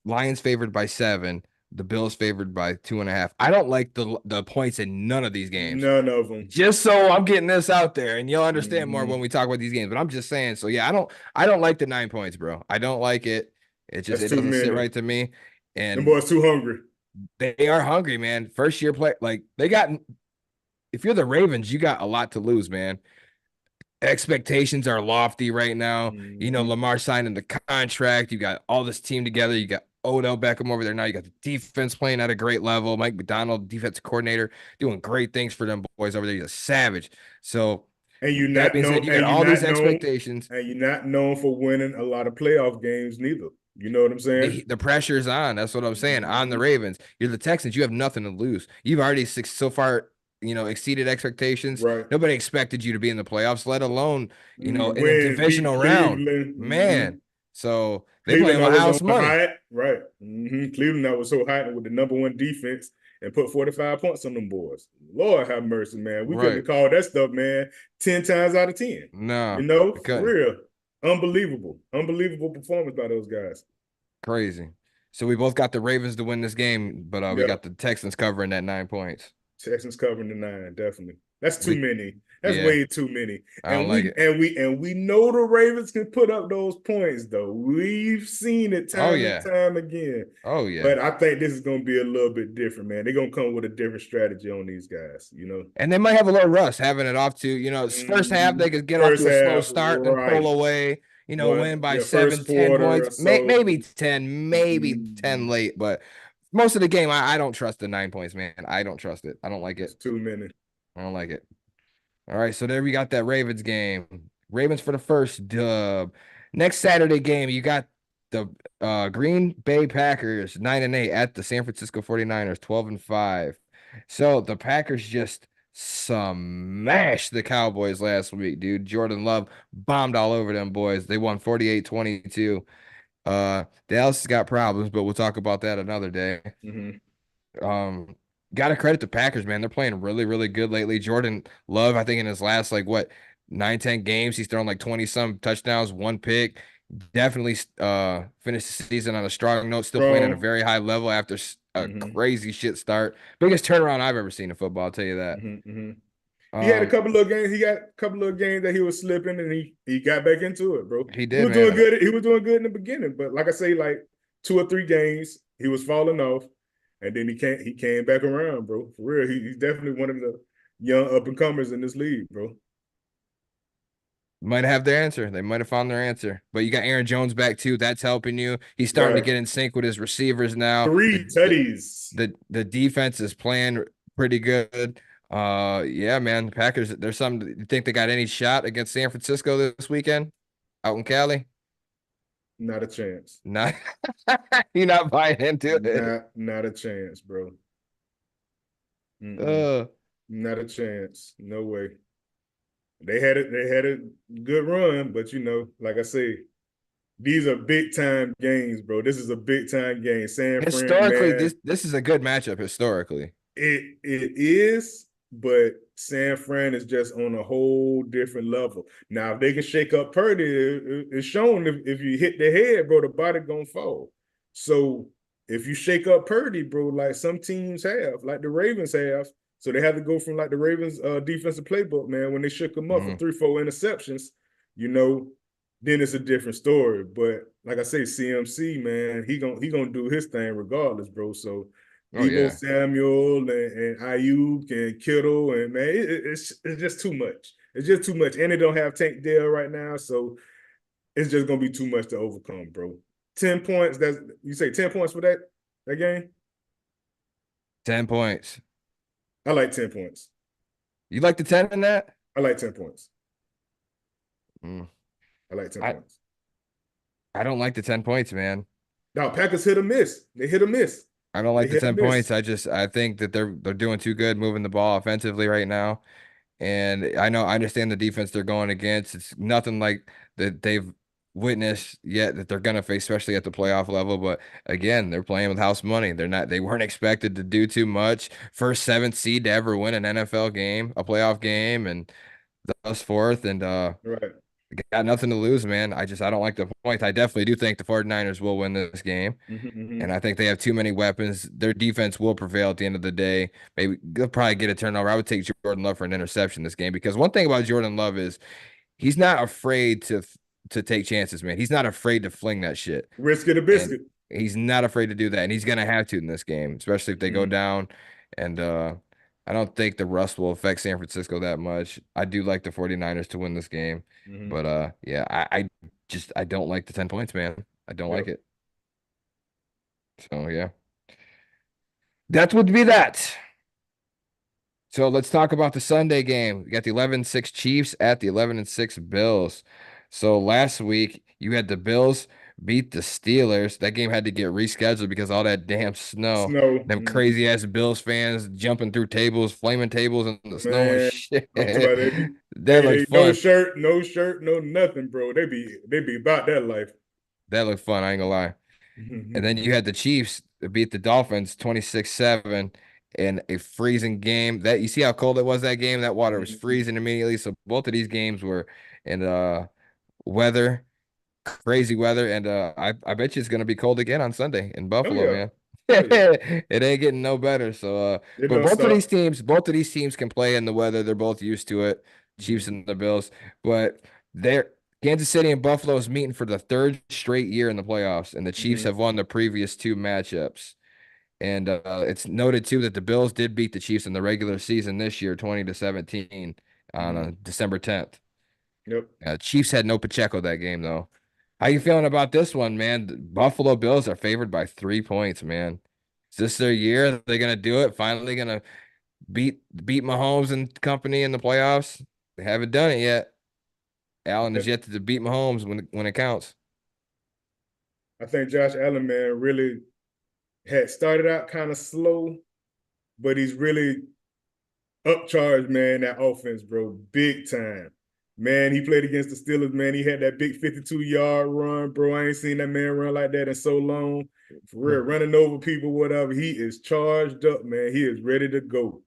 Lions favored by 7, the Bills favored by 2.5. I don't like the points in none of these games. None of them. Just so I'm getting this out there, and you'll understand more when Mm-hmm. we talk about these games. But I'm just saying. So yeah, I don't like the 9 points, bro. I don't like it. That's It too doesn't sit many. right to me. Them And boys too hungry. they are hungry, man. First year play, like they got if you're the Ravens, you got a lot to lose, man. Expectations are lofty right now. You know, Hmm. Lamar signing the contract. You got all this team together. You got Odell Beckham over there now. You got the defense playing at a great level. Mike McDonald, defensive coordinator, doing great things for them boys over there. He's a savage. So And you're that not being said, known, you got all these expectations. and you're not known for winning a lot of playoff games neither. You know what I'm saying? The pressure's on. That's what I'm saying. On the Hmm. Ravens, you're the Texans. You have nothing to lose. You've already so far, exceeded expectations. Right. Nobody expected you to be in the playoffs, let alone, in a Win, beat divisional round. Cleveland. Man, so they Cleveland playing that with was on house money. high, right? Cleveland that was so high with the number one defense and put 45 points on them boys. Lord have mercy, man. We couldn't Right. have called that stuff, man, 10 times out of 10. No, I For couldn't. real. Unbelievable. Unbelievable performance by those guys. Crazy. So we both got the Ravens to win this game, but we Yep. got the Texans covering that 9 points. Texans covering the 9, definitely. That's too We, many. That's yeah, way too many. I don't And like we it. and we and we know the Ravens can put up those points though. We've seen it Oh time and yeah. time again. Oh yeah. But I think this is gonna be a little bit different, man. They're gonna come with a different strategy on these guys. And they might have a little rust having it off to, first half they could get off First to a slow half, start and pull right. away, One, win by yeah, seven, first 10 quarter points, or so. maybe 10, maybe Mm, 10 late, but most of the game, I don't trust the 9 points, man. I don't trust it. I don't like it's it. too many. I don't like it. All right, so there we got that Ravens game. Ravens for the first dub. Next Saturday game, you got the Green Bay Packers 9-8 at the San Francisco 49ers 12-5. So the Packers just smashed the Cowboys last week, dude. Jordan Love bombed all over them boys. They won 48-22. Dallas has got problems, but we'll talk about that another day. Hmm. Um, Gotta credit the Packers, man. They're playing really, really good lately. Jordan Love, I think in his last like what 9, 10 games, he's thrown like 20 some touchdowns, one pick. Definitely finished the season on a strong note, still playing at a Strong. very high level after a Hmm. crazy shit start. Biggest turnaround I've ever seen in football, I'll tell you that. Hmm. He had a Um, couple of games. He got a couple of games that he was slipping, and he got back into it, bro. he He did, was doing man. good. He was doing good in the beginning, but like I say, like 2 or 3 games, he was falling off, and then he came back around, bro. For real, he's definitely one of the young up and comers in this league, bro. Might have their answer. They might have found their answer. But you got Aaron Jones back too. That's helping you. He's starting to Right, get in sync with his receivers now. three tutties. The defense is playing pretty good. Yeah, man. The Packers, there's some you think they got any shot against San Francisco this weekend out in Cali? Not a chance. Not you're not buying into it. Not a chance, bro. Mm-mm. Uh Not a chance. No way. They had a good run, but like I say, these are big time games, bro. This is a big time game. San Fran, Historically, man, this is a good matchup historically. it is, but San Fran is just on a whole different level. Now, if they can shake up Purdy, it's shown if you hit the head, bro, the body gonna fall. So if you shake up Purdy, bro, like some teams have, like the Ravens have, so they have to go from like the Ravens defensive playbook, man, when they shook them up for Mhm. 3, 4 interceptions, you know, then it's a different story. But like I say, CMC, man, he gonna do his thing regardless, bro. So Oh Debo yeah. Samuel and Ayuk and Kittle and man, it's just too much. It's just too much, and they don't have Tank Dell right now, so it's just gonna be too much to overcome, bro. 10 points. That's you say 10 points for that game. 10 points. I like 10 points. You like the 10 in that? I like 10 points. Mm. I like ten I points. I don't like the 10 points, man. Now Packers hit or miss. They hit or miss. I don't They like the hit or 10 points. miss. I think that they're doing too good moving the ball offensively right now. And I understand the defense they're going against. It's nothing like that they've witnessed yet that they're gonna face, especially at the playoff level. But again, they're playing with house money. They weren't expected to do too much. First seventh seed to ever win an NFL game, a playoff game, and thus forth. And Right. got nothing to lose, man. I don't like the points. I definitely do think the 49ers will win this game. And Mm-hmm. I think they have too many weapons. Their defense will prevail at the end of the day. Maybe they'll probably get a turnover. I would take Jordan Love for an interception this game because one thing about Jordan Love is he's not afraid to take chances, man. He's not afraid to fling that shit. Risk it a And biscuit. he's not afraid to do that. And he's gonna have to in this game, especially if they go Mm-hmm. down. And I don't think the rust will affect San Francisco that much. I do like the 49ers to win this game, Hmm. but yeah, I don't like the 10 points, man. I don't like Yep. it. So yeah, that would be that. So let's talk about the Sunday game. We got the 11-6 Chiefs at the 11-6 Bills. So last week you had the Bills beat the Steelers. That game had to get rescheduled because all that damn snow. Snow. Them Hmm. crazy ass Bills fans jumping through tables, flaming tables in the snow and Man, shit. I'm talking about they be That looked no fun. shirt, no shirt, no nothing, bro. They be about that life. That looked fun, I ain't gonna lie. And then you had the Chiefs beat the Dolphins 26-7 in a freezing game. That you see how cold it was that game? That water was freezing immediately. So both of these games were in weather, crazy weather, and I bet you it's gonna be cold again on Sunday in Oh Buffalo, yeah, man. oh yeah. It ain't getting no better. So They but don't stop. both of these teams can play in the weather. They're both used to it, Chiefs Hmm. and the Bills. But they're Kansas City and Buffalo is meeting for the third straight year in the playoffs, and the Chiefs Hmm. have won the previous two matchups. And it's noted too that the Bills did beat the Chiefs in the regular season this year, 20-17 on Hmm. December 10th. Yep. Chiefs had no Pacheco that game though. How you feeling about this one, man? The Buffalo Bills are favored by 3 points, man. Is this their year? Are they gonna do it? Finally gonna beat Mahomes and company in the playoffs? They haven't done it yet. I Allen is think yet to beat Mahomes when it counts. I think Josh Allen, man, really had started out kind of slow, but he's really upcharged, man, that offense, bro, big time. Man, he played against the Steelers, man. He had that big 52-yard run, bro. I ain't seen that man run like that in so long. For real, running over people, whatever. He is charged up, man. He is ready to go.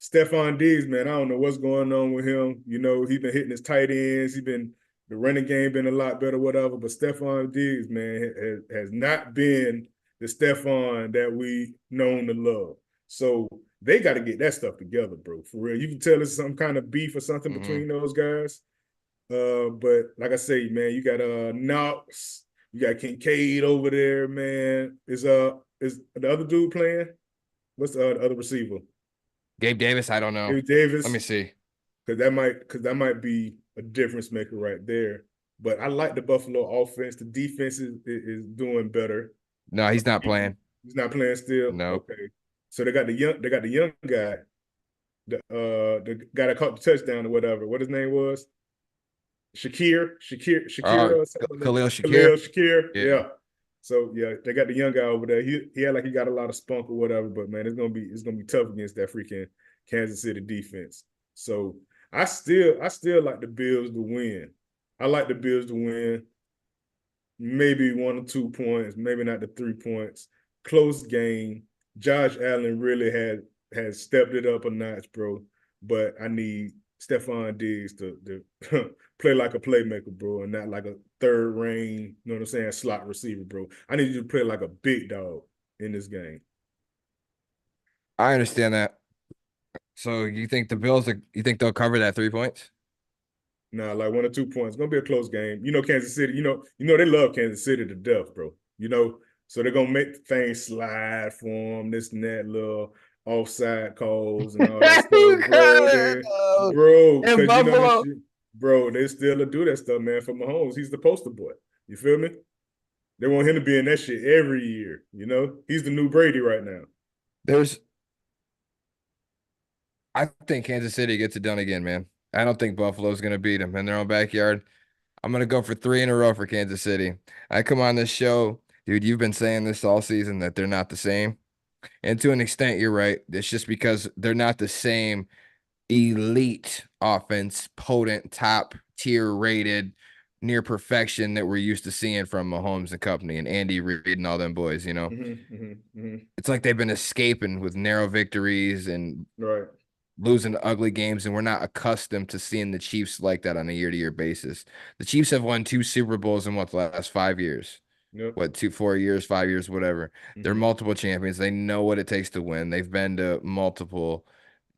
Stephon Diggs, man, I don't know what's going on with him. You know, he's been hitting his tight ends. The running game been a lot better, whatever. But Stephon Diggs, man, has not been the Stephon that we known to love. So they got to get that stuff together, bro. For real. You can tell it's some kind of beef or something Hmm. between those guys. But like I say, man, you got Knox, you got Kincaid over there, man. Is the other dude playing? What's the other receiver? Gabe Davis, I don't know. Maybe Let Davis, me see. because that might be a difference maker right there. But I like the Buffalo offense. The defense is doing better. No, Uh, he's not he- playing. he's not playing still. Nope. Okay. So they got the young guy, the guy that caught the touchdown or whatever. What his name was? Shakira or something like that. Khalil Khalil Shakir. Shakir. Yeah. Yeah. So yeah, they got the young guy over there. He had like he got a lot of spunk or whatever, but man, it's gonna be tough against that freaking Kansas City defense. So I still like the Bills to win. I like the Bills to win. Maybe 1 or 2 points, maybe not the 3 points. Close game. Josh Allen really has stepped it up a notch, bro. But I need Stephon Diggs to play like a playmaker, bro, and not like a third ring, you know what I'm saying, slot receiver, bro. I need you to play like a big dog in this game. I understand that. So you think they'll cover that 3 points? Nah, like 1 or 2 points. It's gonna be a close game. You know, Kansas City, they love Kansas City to death, bro. So they're gonna make things slide for them, this and that, little offside calls and all that stuff, bro. In Because that Buffalo. shit, bro, they still do that stuff, man. For Mahomes, he's the poster boy. You feel me? They want him to be in that shit every year. He's the new Brady right now. There's I think Kansas City gets it done again, man. I don't think Buffalo's gonna beat them in their own backyard. I'm gonna go for three in a row for Kansas City. I come on this show, dude. You've been saying this all season that they're not the same. And to an extent, you're right. It's just because they're not the same elite offense, potent, top tier rated, near perfection that we're used to seeing from Mahomes and company and Andy Reid and all them boys, you know. It's like they've been escaping with narrow victories and Right. losing ugly games, and we're not accustomed to seeing the Chiefs like that on a year-to-year basis. The Chiefs have won two Super Bowls in what, the last 5 years? Yep. What, 4 years, 5 years, whatever. They're Hmm. multiple champions. They know what it takes to win. They've been to multiple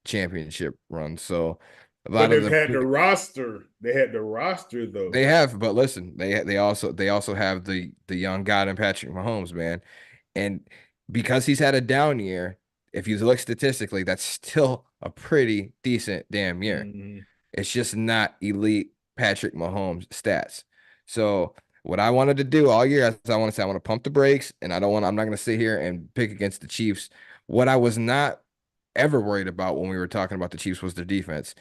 championship runs. So a But lot of they've the had the roster. They had the roster though. they have, but listen, they also have the young god in Patrick Mahomes, man. And because he's had a down year, if you look statistically, that's still a pretty decent damn year. Mhm. It's just not elite Patrick Mahomes stats. So what I wanted to do all year is I want to say I want to pump the brakes, and I'm not going to sit here and pick against the Chiefs. What I was not ever worried about when we were talking about the Chiefs was their defense.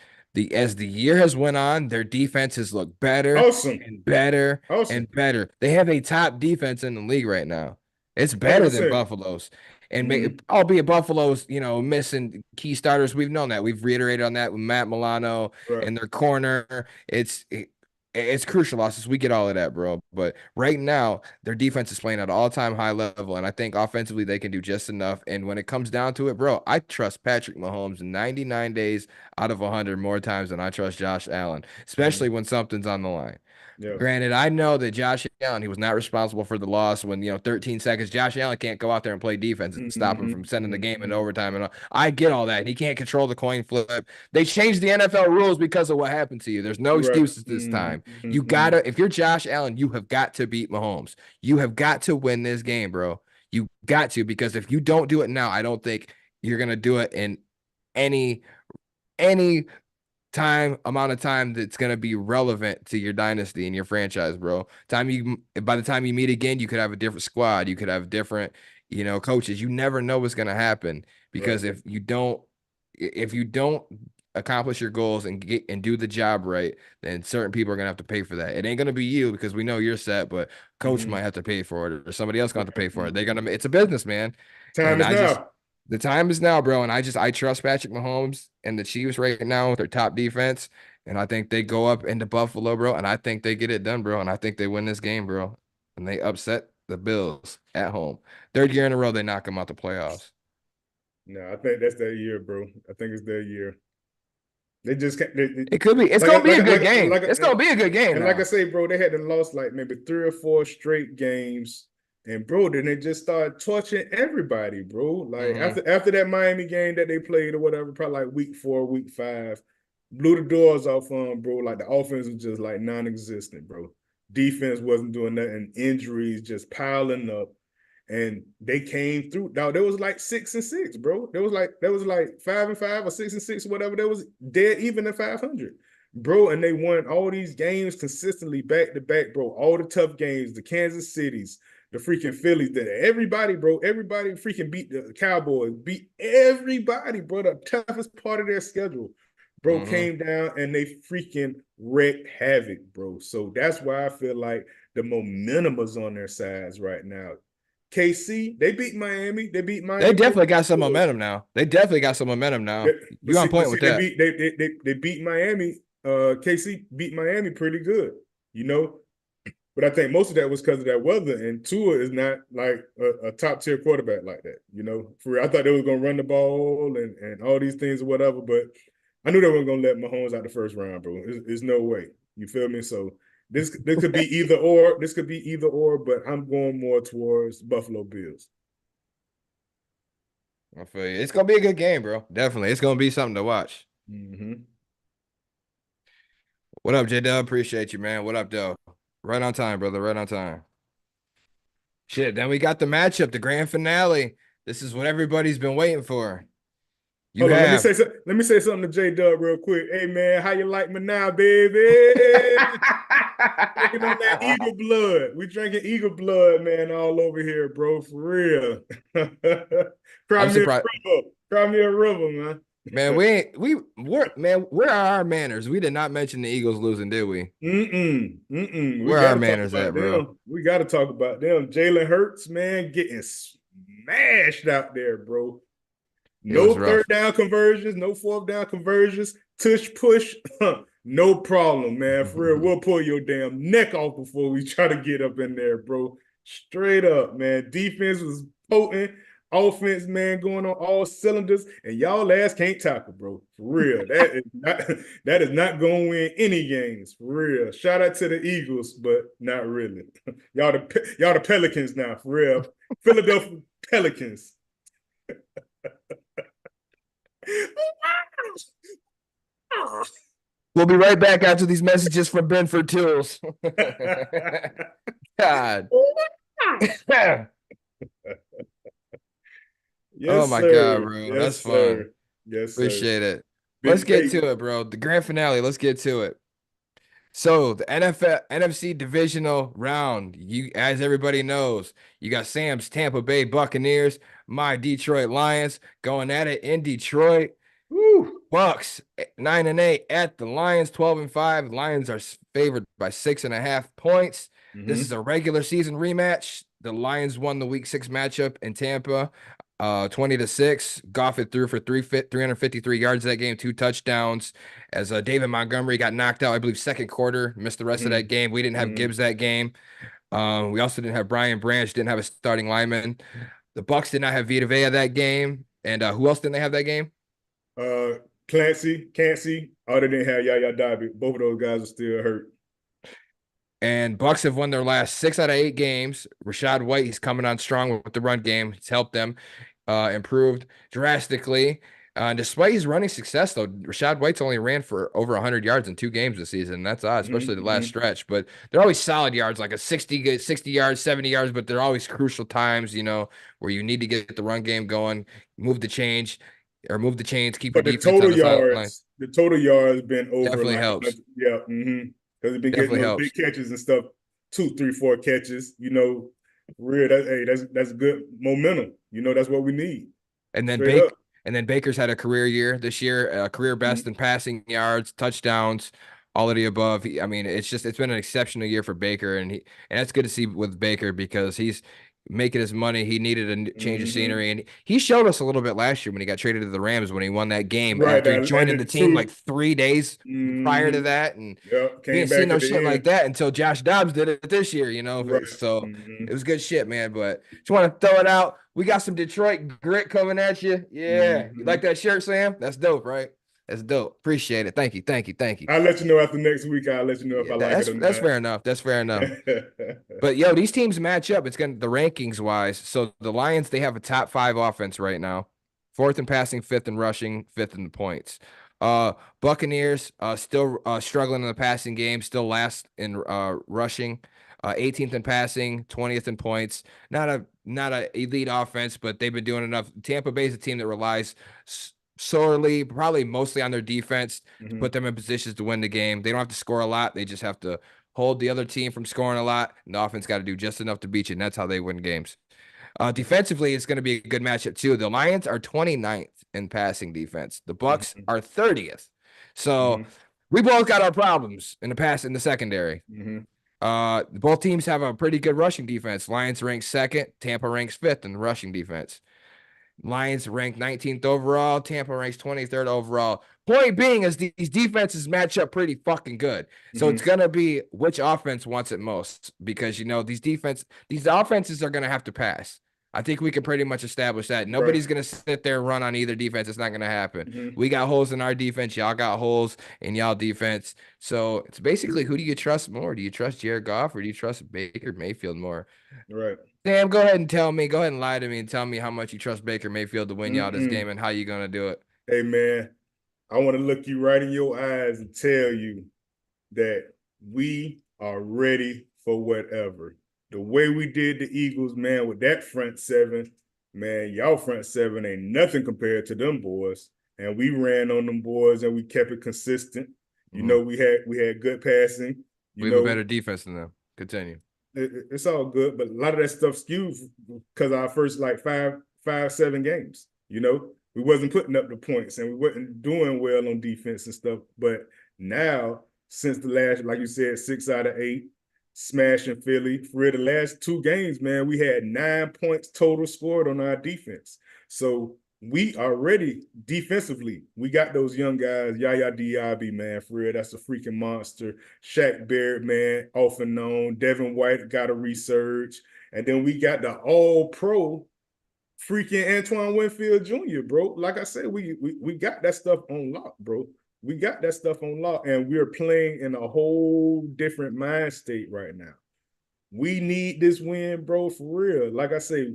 As the year has went on, their defense has looked better Awesome. and better Awesome. and better. They have a top defense in the league right now. It's better than 100%. Buffalo's. And Mhm. albeit Buffalo's, missing key starters, we've known that. We've reiterated on that with Matt Milano Right. and their corner. It's crucial losses. We get all of that, bro. But right now, their defense is playing at an all-time high level, and I think offensively they can do just enough. And when it comes down to it, bro, I trust Patrick Mahomes 99 days out of 100 more times than I trust Josh Allen, Mhm. especially when something's on the line. Yeah. Granted, I know that Josh Allen, he was not responsible for the loss when, 13 seconds. Josh Allen can't go out there and play defense and stop him from Mhm. sending the game into Mhm. overtime. And all. I get all that. And he can't control the coin flip. They changed the NFL rules because of what happened to you. There's no Right. excuses this Mhm. time. You Mhm. gotta, if you're Josh Allen, you have got to beat Mahomes. You have got to win this game, bro. You got to, because if you don't do it now, I don't think you're gonna do it in any any amount of time that's going to be relevant to your dynasty and your franchise, bro. By the time you meet again, you could have a different squad, you could have different, coaches. You never know what's going to happen, Right. because if you don't accomplish your goals and do the job right, then certain people are going to have to pay for that. It ain't going to be you, because we know you're set, but coach might Mhm. have to pay for it, or somebody else going to have to Right. pay for it. Mhm. It's a business, man. Time And is now. the time is now, bro. And I trust Patrick Mahomes and the Chiefs right now with their top defense. And I think they go up into Buffalo, bro. And I think they get it done, bro. And I think they win this game, bro. And they upset the Bills at home. Third year in a row, they knock them out the playoffs. No, I think that's their year, bro. I think it's their year. They just can't. It could be. It's Like, gonna be like, a good like, game. like, It's gonna be a good game and like I now. say, bro, they had lost like maybe 3 or 4 straight games, and bro, then they just started torching everybody, bro. Like Hmm. after that Miami game that they played or whatever, probably like week 4, week 5, blew the doors off on, bro. Like the offense was just like non-existent, bro. Defense wasn't doing nothing. Injuries just piling up, and they came through. Now there was like 6-6, bro. There was like 5-5 or 6-6, whatever. There was dead even at 500, bro. And they won all these games consistently back to back, bro. All the tough games, the Kansas Cities, the freaking Phillies, that everybody, bro. Everybody freaking beat the Cowboys, beat everybody, bro. The toughest part of their schedule, bro, Hmm. came down and they freaking wreaked havoc, bro. So that's why I feel like the momentum is on their sides right now. KC, they beat Miami. They beat They Miami definitely pretty got some good. momentum now. They definitely got some momentum They- now. But You on see, but point see, with that. they beat Miami. KC beat Miami pretty good, you know. But I think most of that was because of that weather. And Tua is not like a top tier quarterback like that, you know. For real, I thought they was gonna run the ball and all these things or whatever, but I knew they weren't gonna let Mahomes out the first round, bro. There's no way. You feel me? So this could be either or. This could be either or, but I'm going more towards Buffalo Bills. I feel you. It's gonna be a good game, bro. Definitely. It's gonna be something to watch. Mm-hmm. What up, J Dub? Appreciate you, man. What up, Dub? Right on time, brother. Right on time. Shit. Then we got the matchup, the grand finale. This is what everybody's been waiting for. You Hold on, have. let me say something to J Dub real quick. Hey man, how you like me now, baby? Drinking on that eagle blood. We drinking eagle blood, man, all over here, bro. For real. Cry I'm me a surprised, river. Cry me a river, man. man. Where are our manners? We did not mention the Eagles losing, did we? Mm-mm. We Where are got our to talk manners about at, bro? them. We got to talk about them. Jalen Hurts, man, getting smashed out there, bro. It was No third rough. down conversions, no fourth down conversions, tush push, no problem, man. For real, we'll pull your damn neck off before we try to get up in there, bro. Straight up, man. Defense was potent. Offense, man, going on all cylinders, and y'all ass can't tackle, bro. For real, that is not going to win any games. For real. Shout out to the Eagles, but not really. Y'all the Pelicans now. For real, Philadelphia Pelicans. We'll be right back after these messages from Benford Tools. God. Yes, Oh my God, sir. bro. That's Yes, fun. sir. Yes, sir. Appreciate it. Let's Been get hey. to it, bro. The grand finale. Let's get to it. So the NFL NFC divisional round, you as everybody knows, you got Sam's Tampa Bay Buccaneers, my Detroit Lions going at it in Detroit. Woo. Bucks 9-8 at the Lions 12-5. Lions are favored by 6.5 points. This is Mm-hmm. a regular season rematch. The Lions won the Week 6 matchup in Tampa, 20-6. Goff it threw for 353 yards that game, 2 touchdowns. As David Montgomery got knocked out, I believe second quarter, missed the rest of that game. We didn't have Mm-hmm. Gibbs that game. We also didn't have Brian Branch, didn't have a starting lineman. The Bucks did not have Vita Vea that game. And who else didn't they have that game? Clancy, Cansey. Oh, they didn't have Yaya Dobby. Both of those guys are still hurt. And Bucks have won their last 6 out of 8 games. Rashad White, he's coming on strong with the run game. He's helped them improved drastically. Despite his running success, though, Rashad White's only ran for over 100 yards in 2 games this season. That's odd, especially the last Mm-hmm. stretch. But they're always solid yards, like a 60 yards, 70 yards, but they're always crucial times, where you need to get the run game going, move the change or move the chains, keep your But defense on the sideline. the total yards been over Definitely like helps. yeah, mm-hmm. Because he's been getting Definitely those big helps. catches and stuff, 2, 3, 4 catches. Real that's good momentum. That's what we need. And then Straight up. Baker's had a career year this year, career best in passing yards, touchdowns, all of the above. I mean, it's been an exceptional year for Baker, and that's good to see with Baker because he's making his money. He needed a change of Mm-hmm. scenery, and he showed us a little bit last year when he got traded to the Rams when he won that game Right after he now, and joining the the team two, like 3 days prior to mm-hmm. that, and Yep, we came didn't see back no at the shit like end. that until Josh Dobbs did it this year, Right. So Mm-hmm. it was good shit, man. But just want to throw it out. We got some Detroit grit coming at you. Yeah. You like Mm-hmm. that shirt, Sam? That's dope, right? That's dope. Appreciate it. Thank you. Thank you. Thank you. I'll let you know after next week. I'll let you know if Yeah, I like it or that's fair enough. That's fair enough. not. But yo, these teams match up. It's gonna the rankings wise. So the Lions, they have a top 5 offense right now. Fourth in passing, fifth in rushing, fifth in the points. Buccaneers still struggling in the passing game, still last in rushing, 18th in passing, 20th in points. Not a elite offense, but they've been doing enough. Tampa Bay is a team that relies sorely, probably mostly on their defense to Mm-hmm. put them in positions to win the game. They don't have to score a lot. They just have to hold the other team from scoring a lot, and the offense got to do just enough to beat you, and that's how they win games. Defensively, it's going to be a good matchup too. The Lions are 29th in passing defense. The Bucks Mm-hmm. are 30th. So Mm-hmm. we both got our problems in the secondary. Mm-hmm. Both teams have a pretty good rushing defense. Lions ranks second, Tampa ranks fifth in rushing defense. Lions ranked 19th overall. Tampa ranks 23rd overall. Point being is these defenses match up pretty fucking good. So it's Mm-hmm. gonna be which offense wants it most because these offenses are gonna have to pass. I think we can pretty much establish that. Right. Nobody's gonna sit there and run on either defense. It's not gonna happen. Mm-hmm. We got holes in our defense. Y'all got holes in y'all defense. So it's basically who do you trust more? Do you trust Jared Goff or do you trust Baker Mayfield more? Right. Sam, go ahead and tell me. Go ahead and lie to me and tell me how much you trust Baker Mayfield to win y'all this Mm-mm. game and how you gonna do it. Hey man, I want to look you right in your eyes and tell you that we are ready for whatever. The way we did the Eagles, man, with that front seven, man, y'all front seven ain't nothing compared to them boys. And we ran on them boys and we kept it consistent. Mhm. We had good passing. You We have a know, better defense than them. Continue. it's all good, but a lot of that stuff skewed because our first like 7 games. We wasn't putting up the points and we wasn't doing well on defense and stuff. But now, since the last, like you said, 6 out of 8, smashing Philly for the last 2 games, man, we had 9 points total scored on our defense. So we are ready defensively. We got those young guys, Yaya Diaby, man, for real. That's a freaking monster. Shaq Barrett, man, off and on. Devin White got a resurge. And then we got the all-pro freaking Antoine Winfield Jr., bro. Like I said, we got that stuff on lock, bro. We got that stuff on lock, and we're playing in a whole different mind state right now. We need this win, bro, for real. Like I say,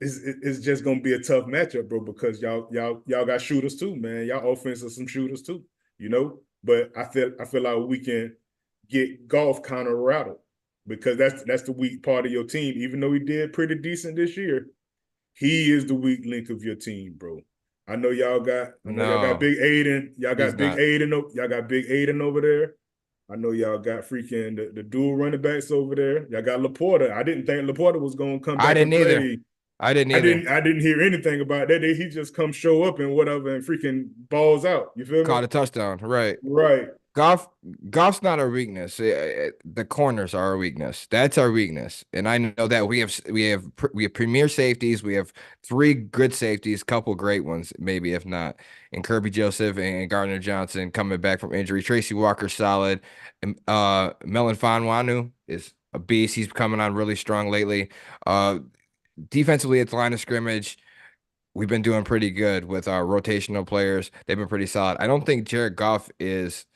it's just gonna be a tough matchup, bro, because y'all got shooters too, man. Y'all offense are some shooters too. But I feel like we can get Golf kind of rattled because that's the weak part of your team. Even though he did pretty decent this year, he is the weak link of your team, bro. I know y'all got. I know y'all got No, Big Aiden. Y'all he's got Big not. Aiden. Y'all got Big Aiden over there. I know y'all got freaking the dual running backs over there. Y'all got Laporta. I didn't think Laporta was gonna come I back didn't and either. play. I didn't I either. didn't. I didn't hear anything about that. He just come show up and whatever and freaking balls out. You feel me? Caught a touchdown. Right. Right. Goff, Goff's not our weakness. The corners are our weakness. That's our weakness, and I know that we have premier safeties. We have three good safeties, couple great ones, maybe if not. And Kirby Joseph and Gardner Johnson coming back from injury. Tracy Walker solid. And, Melon Fonwanu is a beast. He's coming on really strong lately. Uh, Defensively, it's line of scrimmage. We've been doing pretty good with our rotational players. They've been pretty solid. I don't think Jared Goff is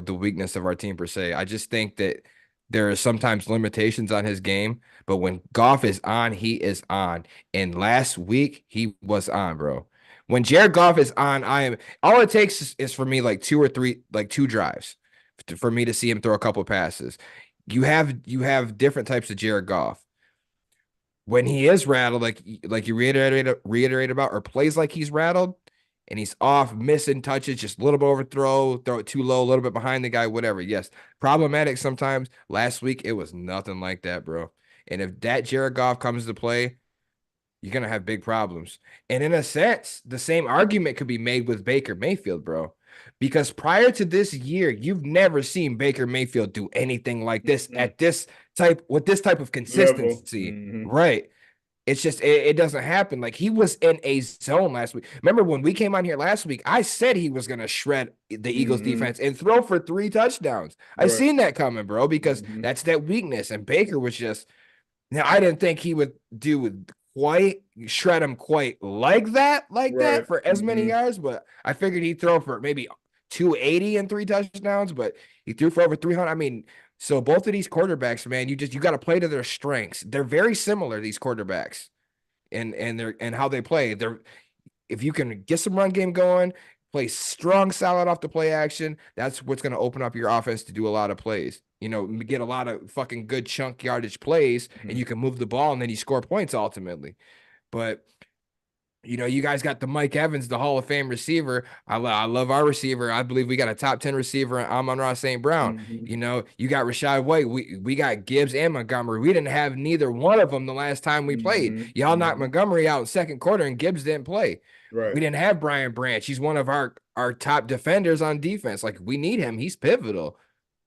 the weakness of our team per se. I just think that there are sometimes limitations on his game, but when Goff is on, he is on. And last week he was on, bro. When Jared Goff is on, I am all it takes is for me like two or three, like two drives for me to see him throw a couple passes. You have different types of Jared Goff when he is rattled, like you reiterate about, or plays like he's rattled, and he's off, missing touches, just a little bit overthrow, throw it too low, a little bit behind the guy, whatever. Yes, problematic sometimes. Last week it was nothing like that, bro. And if that Jared Goff comes to play, you're gonna have big problems. And in a sense, the same argument could be made with Baker Mayfield, bro. Because prior to this year, you've never seen Baker Mayfield do anything like this Mm-mm. at this type with this type of Level. consistency. Mm-hmm. Right. It's just it doesn't happen. Like he was in a zone last week. Remember when we came on here last week? I said he was gonna shred the Eagles Mm-hmm. defense and throw for 3 touchdowns. I Right. seen that coming, bro, because Mm-hmm. that's that weakness. And Baker was just now I didn't think he would do quite shred him quite like Right. that for as many Mm-hmm. yards, but I figured he'd throw for maybe 280 and 3 touchdowns, but he threw for over 300. I mean, so both of these quarterbacks, man, you got to play to their strengths. They're very similar, these quarterbacks and how they play. They're if you can get some run game going, play strong, solid off the play action, that's what's going to open up your offense to do a lot of plays. You know, get a lot of fucking good chunk yardage plays, and Mm-hmm. you can move the ball, and then you score points ultimately. But you guys got the Mike Evans, the Hall of Fame receiver. I love our receiver. I believe we got a top 10 receiver in Amon-Ra St. Brown. Mm-hmm. You got Rashad White. We got Gibbs and Montgomery. We didn't have neither one of them the last time we played. Mm-hmm. Y'all knocked Mm-hmm. Montgomery out in second quarter, and Gibbs didn't play. Right. We didn't have Brian Branch. He's one of our top defenders on defense. Like we need him. He's pivotal.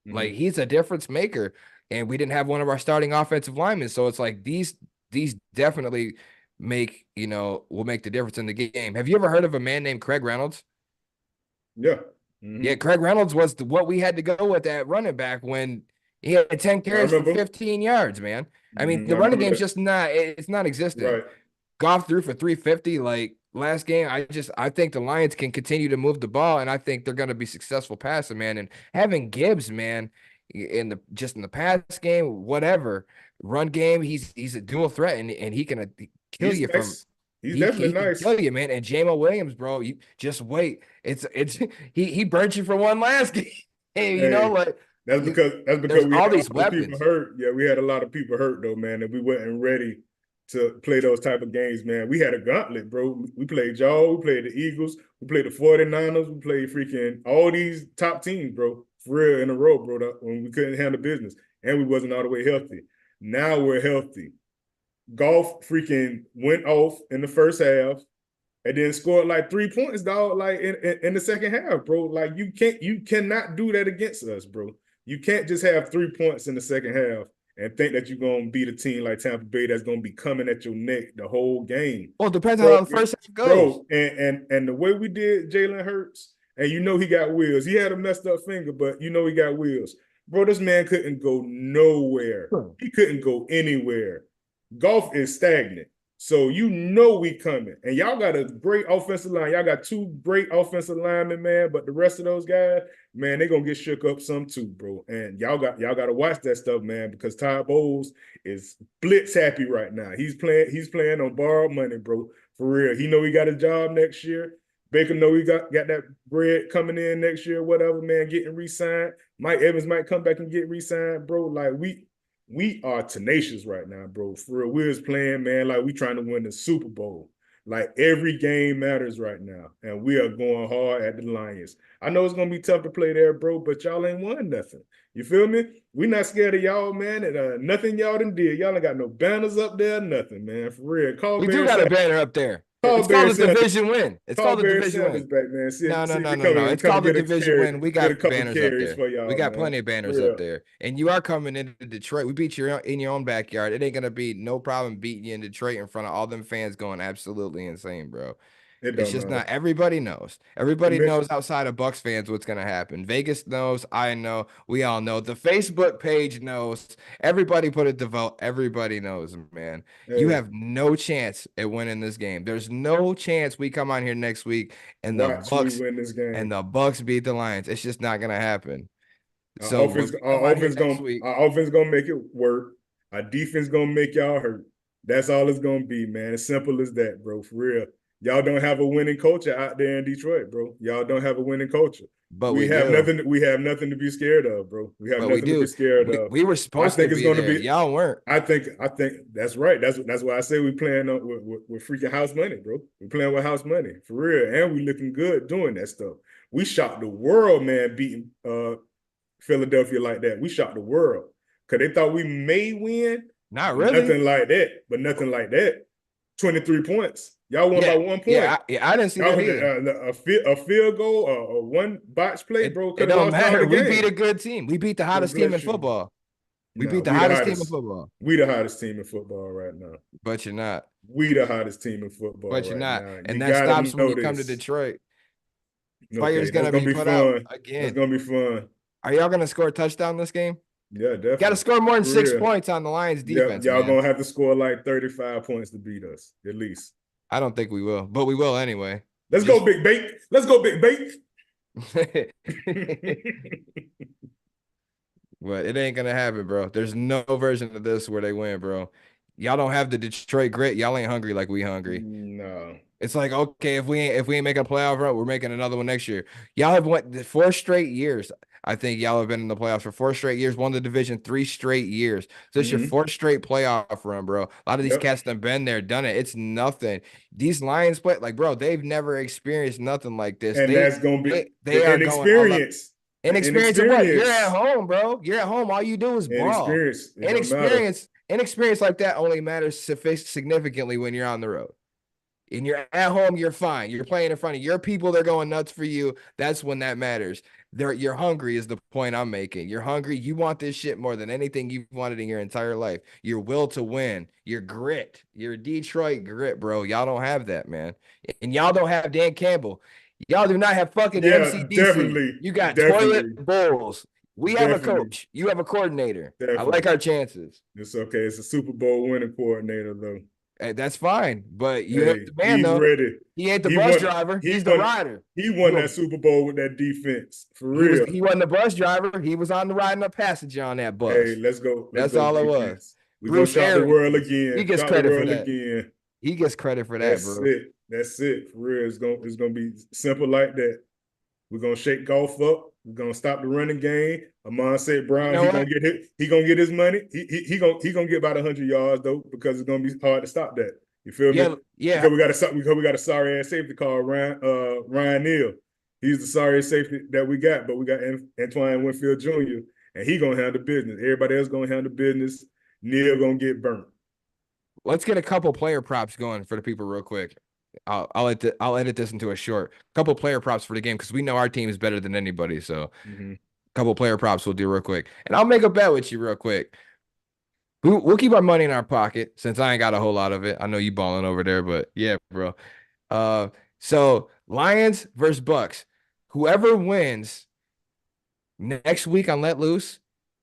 Mm-hmm. Like he's a difference maker. And we didn't have one of our starting offensive linemen. So it's like these definitely will make the difference in the game. Have you ever heard of a man named Craig Reynolds? Yeah. Yeah, Mm-hmm. Craig Reynolds was what we had to go with at running back when he had 10 I carries for remember. 15 yards, man. I mean, Mm-hmm. the I running remember game's that. just it's not existent. Right. Goff threw for 350 like last game. I think the Lions can continue to move the ball, and I think they're going to be successful passing, man. And having Gibbs, man, in the pass game, whatever run game, he's a dual threat, and he can kill He's you from. nice. He's He definitely can nice. kill you, man. And Jamo Williams, bro, you just wait. It's he burnt you for one last game. Hey, Hey, like you, that's because there's we all had a these lot of people weapons. hurt. Yeah, we had a lot of people hurt though, man, and we weren't ready to play those type of games, man. We had a gauntlet, bro. We played y'all, we played the Eagles, we played the 49ers, we played freaking all these top teams, bro, for real in a row, bro, when we couldn't handle business and we wasn't all the way healthy. Now we're healthy. Golf freaking went off in the first half and then scored like 3 points, dog, like in the second half, bro. Like you cannot do that against us, bro. You can't just have 3 points in the second half and think that you're gonna beat a team like Tampa Bay that's gonna be coming at your neck the whole game. Well, it depends on Bro, how the first half goes. bro, and the way we did Jalen Hurts, and you know he got wheels. He had a messed up finger, but you know he got wheels. Bro, this man couldn't go nowhere. He couldn't go anywhere. Golf is stagnant. So you know we coming. And y'all got a great offensive line. Y'all got two great offensive linemen, man. But the rest of those guys, man, they're gonna get shook up some too, bro. And y'all gotta watch that stuff, man, because Todd Bowles is blitz happy right now. He's playing on borrowed money, bro. For real. He know he got a job next year. Baker know he got that bread coming in next year, whatever, man, getting re-signed. Mike Evans might come back and get re-signed, bro. Like we are tenacious right now, bro. For real, we was playing, man, like we trying to win the Super Bowl. Like every game matters right now, and we are going hard at the Lions. I know it's gonna be tough to play there, bro, but y'all ain't won nothing. You feel me? We not scared of y'all, man. And nothing y'all done did. Y'all ain't got no banners up there, nothing, man. For real. We do got a banner up there. Call It's called Barry a Sanders. division win. It's Call called a Barry division Sanders win. back, man. See, No, no, see, no, no, no. It's come called and a get a division carry, win. We get a got couple banners up carries there. for y'all, We got man. plenty of banners up there. And you are coming into Detroit. We beat you in your own backyard. It ain't gonna be no problem beating you in Detroit in front of all them fans going absolutely insane, bro. It It's don't just matter. not everybody knows. Everybody knows outside of Bucks fans what's gonna happen. Vegas knows, I know, we all know. The Facebook page knows. Everybody put it to vote. Everybody knows, man. You Hey, have no chance at winning this game. There's no chance we come on here next week and the watch we Bucks win this game. beat the Lions. It's just not gonna happen. Our So offense, when we come our on here offense next gonna, week, our offense gonna make it work. Our defense gonna make y'all hurt. That's all it's gonna be, man. As simple as that, bro. For real. Y'all don't have a winning culture out there in Detroit, bro. Y'all don't have a winning culture. but We we have do. nothing. We have nothing to be scared of, bro. We have But we nothing to be do. scared We, of. we were I supposed to think it's be going to there. be. Y'all weren't. I think that's right. That's why I say we playing with freaking house money, bro. We playing with house money for real, and we looking good doing that stuff. We shocked the world, man, beating Philadelphia like that. We shocked the world because they thought we may win, Not but really. nothing like that. But nothing like that. 23 points. Y'all won Yeah. by 1 point. Yeah, I didn't see Y'all that either. a field goal, a one botch play, bro, It could have don't lost y'all matter. the We beat game. a good team. We beat the Well, hottest team in bless you. football. We No, beat the hottest team in football. We the hottest team in football right now. But you're not. We the hottest team in football But you're right not. now. You And that gotta stops when know you come to this. Detroit. Fire's Okay, that's gonna gonna be be put out fun. That's again. gonna be fun. Are y'all gonna score a touchdown this game? Yeah, Got to definitely. score more than For 6 points on the Lions Yeah, defense, y'all man. gonna have to score like 35 points to beat us, at least. I don't think we will, but we will anyway. Let's go, Big Bait. Let's go, Big Bait. But it ain't gonna happen, bro. There's no version of this where they win, bro. Y'all don't have the Detroit grit. Y'all ain't hungry like we hungry. No. It's like, okay, if we ain't making a playoff run, we're making another one next year. Y'all have went 4 straight years. I think y'all have been in the playoffs for 4 straight years, won the division 3 straight years. So it's your fourth straight playoff run, bro. A lot of these Yep. cats have been there, done it. It's nothing. These Lions play like, bro, they've never experienced nothing like this. And They that's gonna be they the are going all up. inexperience. The Inexperience of what? You're at inexperience. home, bro. You're at home. All you do is ball. Inexperience. It don't matter. Inexperience like that only matters significantly when you're on the road. And you're at home, you're fine. You're playing in front of your people, they're going nuts for you. That's when that matters. You're hungry is the point I'm making. You're hungry. You want this shit more than anything you've wanted in your entire life. Your will to win, your grit, your Detroit grit, bro. Y'all don't have that, man. And y'all don't have Dan Campbell. Y'all do not have fucking Yeah, MCDC. definitely. You got toilet Definitely. bowls. We have a Definitely. coach. You have a coordinator. I Definitely. like our chances. It's okay. It's a Super Bowl winning coordinator, though. Hey, that's fine. But you have Hey, the man, he's though. ready. He ain't the He bus won. driver. He He's the won. rider. He You won go, that Super Bowl with that defense for he was real. he wasn't the bus driver. He was on the riding a passenger on that Hey, bus. let's go. Let's That's go all it was. defense. We're gonna Bruce shock the world Arians. He again. gets Shock the credit for world that. again. He gets credit for that, That's bro. it. That's it. For real. It's gonna be simple like that. We're gonna shake golf up. We're gonna stop the running game. Amon said You Brown, know what? he gonna get his money. He gonna get about 100 yards though, because it's gonna be hard to stop that. You feel me? Yeah, yeah. Because we got a sorry ass safety called Ryan Neal. He's the sorry safety that we got, but we got Antoine Winfield Jr. and he gonna handle business. Everybody else gonna handle business. Neal gonna get burnt. Let's get a couple player props going for the people real quick. I'll edit this into a short couple player props for the game because we know our team is better than anybody. So a couple player props we'll do real quick, and I'll make a bet with you real quick. We'll keep our money in our pocket since I ain't got a whole lot of it. I know you balling over there, but yeah, bro. So Lions versus Bucks. Whoever wins next week on Let Loose,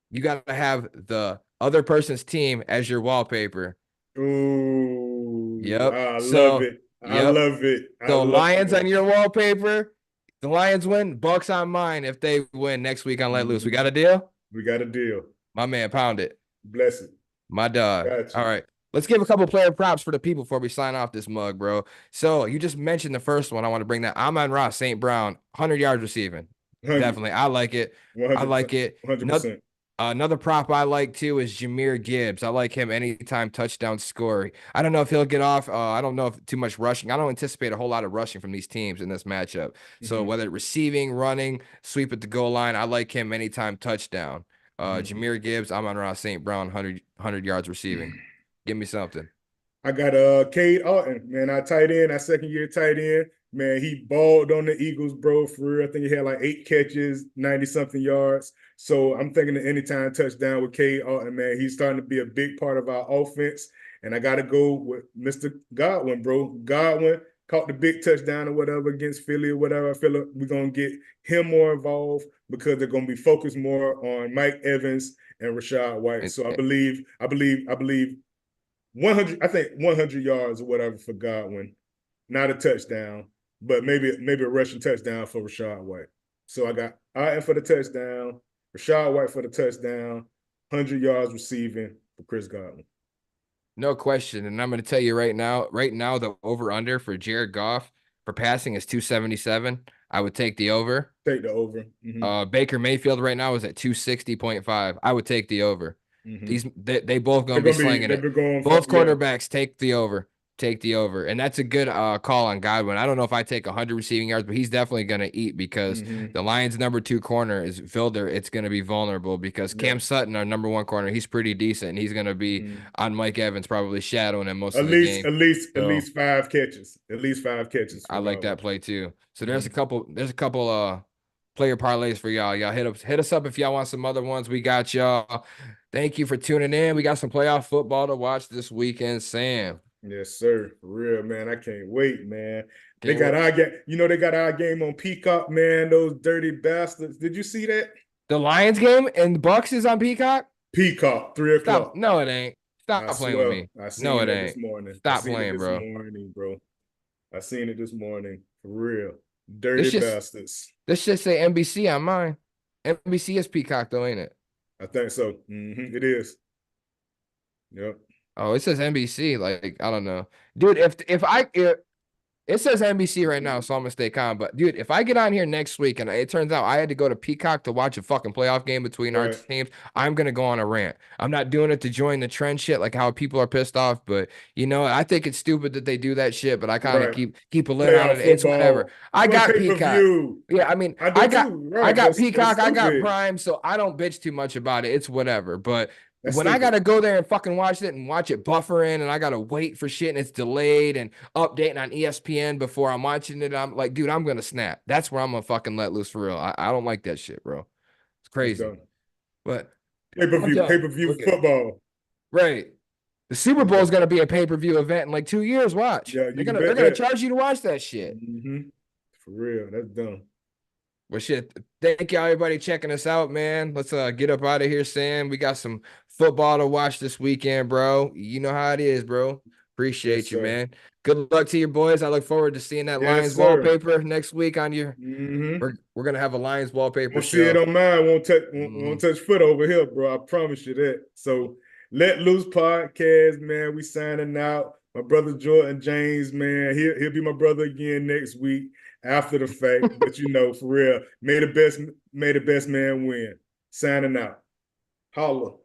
you gotta have the other person's team as your wallpaper. Ooh, Yep. I love So it. I yep. love it. I So love Lions it. on your wallpaper. The Lions win. Bucks on mine if they win next week on Let Loose. We got a deal? We got a deal. My man, pound it. Bless it. My dog. Got you. All right. Let's give a couple player props for the people before we sign off this mug, bro. So you just mentioned the first one. I want to bring that. Amon-Ra St. Brown, 100 yards receiving. 100. Definitely. I like it. 100%. I like it. 100%. Another prop I like too is Jahmyr Gibbs. I like him anytime touchdown score. I don't know if he'll get off. I don't know if too much rushing. I don't anticipate a whole lot of rushing from these teams in this matchup. So Mm-hmm. whether receiving, running, sweep at the goal line, I like him anytime touchdown. Mm-hmm. Jahmyr Gibbs, I'm on Ross St. Brown, 100 yards receiving. Give me something. I got Cade Otton, man. Our tight end, our second year tight end. Man, he balled on the Eagles, bro, for real. I think he had like 8 catches, 90 something yards. So I'm thinking the anytime touchdown with Cade Otton, man. He's starting to be a big part of our offense. And I got to go with Mr. Godwin, bro. Godwin caught the big touchdown or whatever against Philly or whatever. I feel like we're going to get him more involved because they're going to be focused more on Mike Evans and Rashad White. And, So I and believe 100, I think 100 yards or whatever for Godwin, not a touchdown, but maybe a rushing touchdown for Rashad White. So I got Ian for the touchdown, Rashad White for the touchdown, 100 yards receiving for Chris Godwin. no question. And I'm going to tell you right now, the over under for Jared Goff for passing is 277. I would take the over. Take the over. Mm-hmm. Baker Mayfield right now is at 260.5. I would take the over. Mm-hmm. They both gonna They're be gonna be slinging they've it. been going for Both yeah. quarterbacks take the over. Take the over. And that's a good call on Godwin. I don't know if I take 100 receiving yards, but he's definitely gonna eat because Mm-hmm. the Lions' number 2 corner is Vilder. It's gonna be vulnerable because Yeah. Cam Sutton, our number 1 corner, he's pretty decent, and he's gonna be Mm-hmm. on Mike Evans, probably shadowing him most At of the least game. at least at So least 5 catches. At least 5 catches I for like Godwin. that play too. So Mm-hmm. there's a couple player parlays for y'all. Y'all hit us up if y'all want some other ones. We got y'all. Thank you for tuning in. We got some playoff football to watch this weekend, Sam. Yes, sir. For real, man. I can't wait, man. They Can't got wait. our game. They got our game on Peacock, man. Those dirty bastards. Did you see that? The Lions game and the Bucks is on Peacock? Peacock, 3 o'clock. No, it ain't. I Stop playing with swear. me. I No, seen it that this ain't. morning. I Stop seen it playing, this bro. morning, bro. I seen it this morning. For real. This Dirty just bastards. this just say NBC on mine. NBC is Peacock though, ain't it? I think so. It is. Yep. Oh, it says NBC. Like, I don't know. Dude, if it says NBC right now, so I'm gonna stay calm. But dude, if I get on here next week and it turns out I had to go to Peacock to watch a fucking playoff game between our Right. teams, I'm gonna go on a rant. I'm not doing it to join the trend shit like how people are pissed off, but I think it's stupid that they do that shit. But I kind of Right. keep a lid on Playoff it. It's whatever. football. I You want got pay per Peacock. view. Yeah, I mean, I do too. I Right. got That's Peacock, I got stupid. Prime, so I don't bitch too much about it. It's whatever. But That's when I stupid. gotta go there and fucking watch it and watch it buffering and I gotta wait for shit and it's delayed and updating on ESPN before I'm watching it, I'm like, dude, I'm gonna snap. That's where I'm gonna fucking let loose for real. I don't like that shit, bro. It's That's crazy. dumb. But Pay per I'm view. Pay done. per view We're good. football. Right. The Super That's Bowl is dumb. gonna be a pay-per-view event in like 2 years. Watch. Yeah, you can They're bet gonna that. charge you to watch that shit. For real. That's dumb. Well, shit. Thank y'all, everybody, checking us out, man. Let's get up out of here, Sam. We got some football to watch this weekend, bro. You know how it is, bro. Yes, Appreciate you, sir. man. Good luck to your boys. I look forward to seeing that Yes, Lions sir. wallpaper next week on your. Mm-hmm. We're gonna have a Lions wallpaper Won't see it show. on mine. Won't Mhm. touch foot over here, bro. I promise you that. So Let Loose podcast, man. We signing out. My brother Jordan James, man. He'll be my brother again next week after the fact. But for real, may the best man win. Signing out. Holla.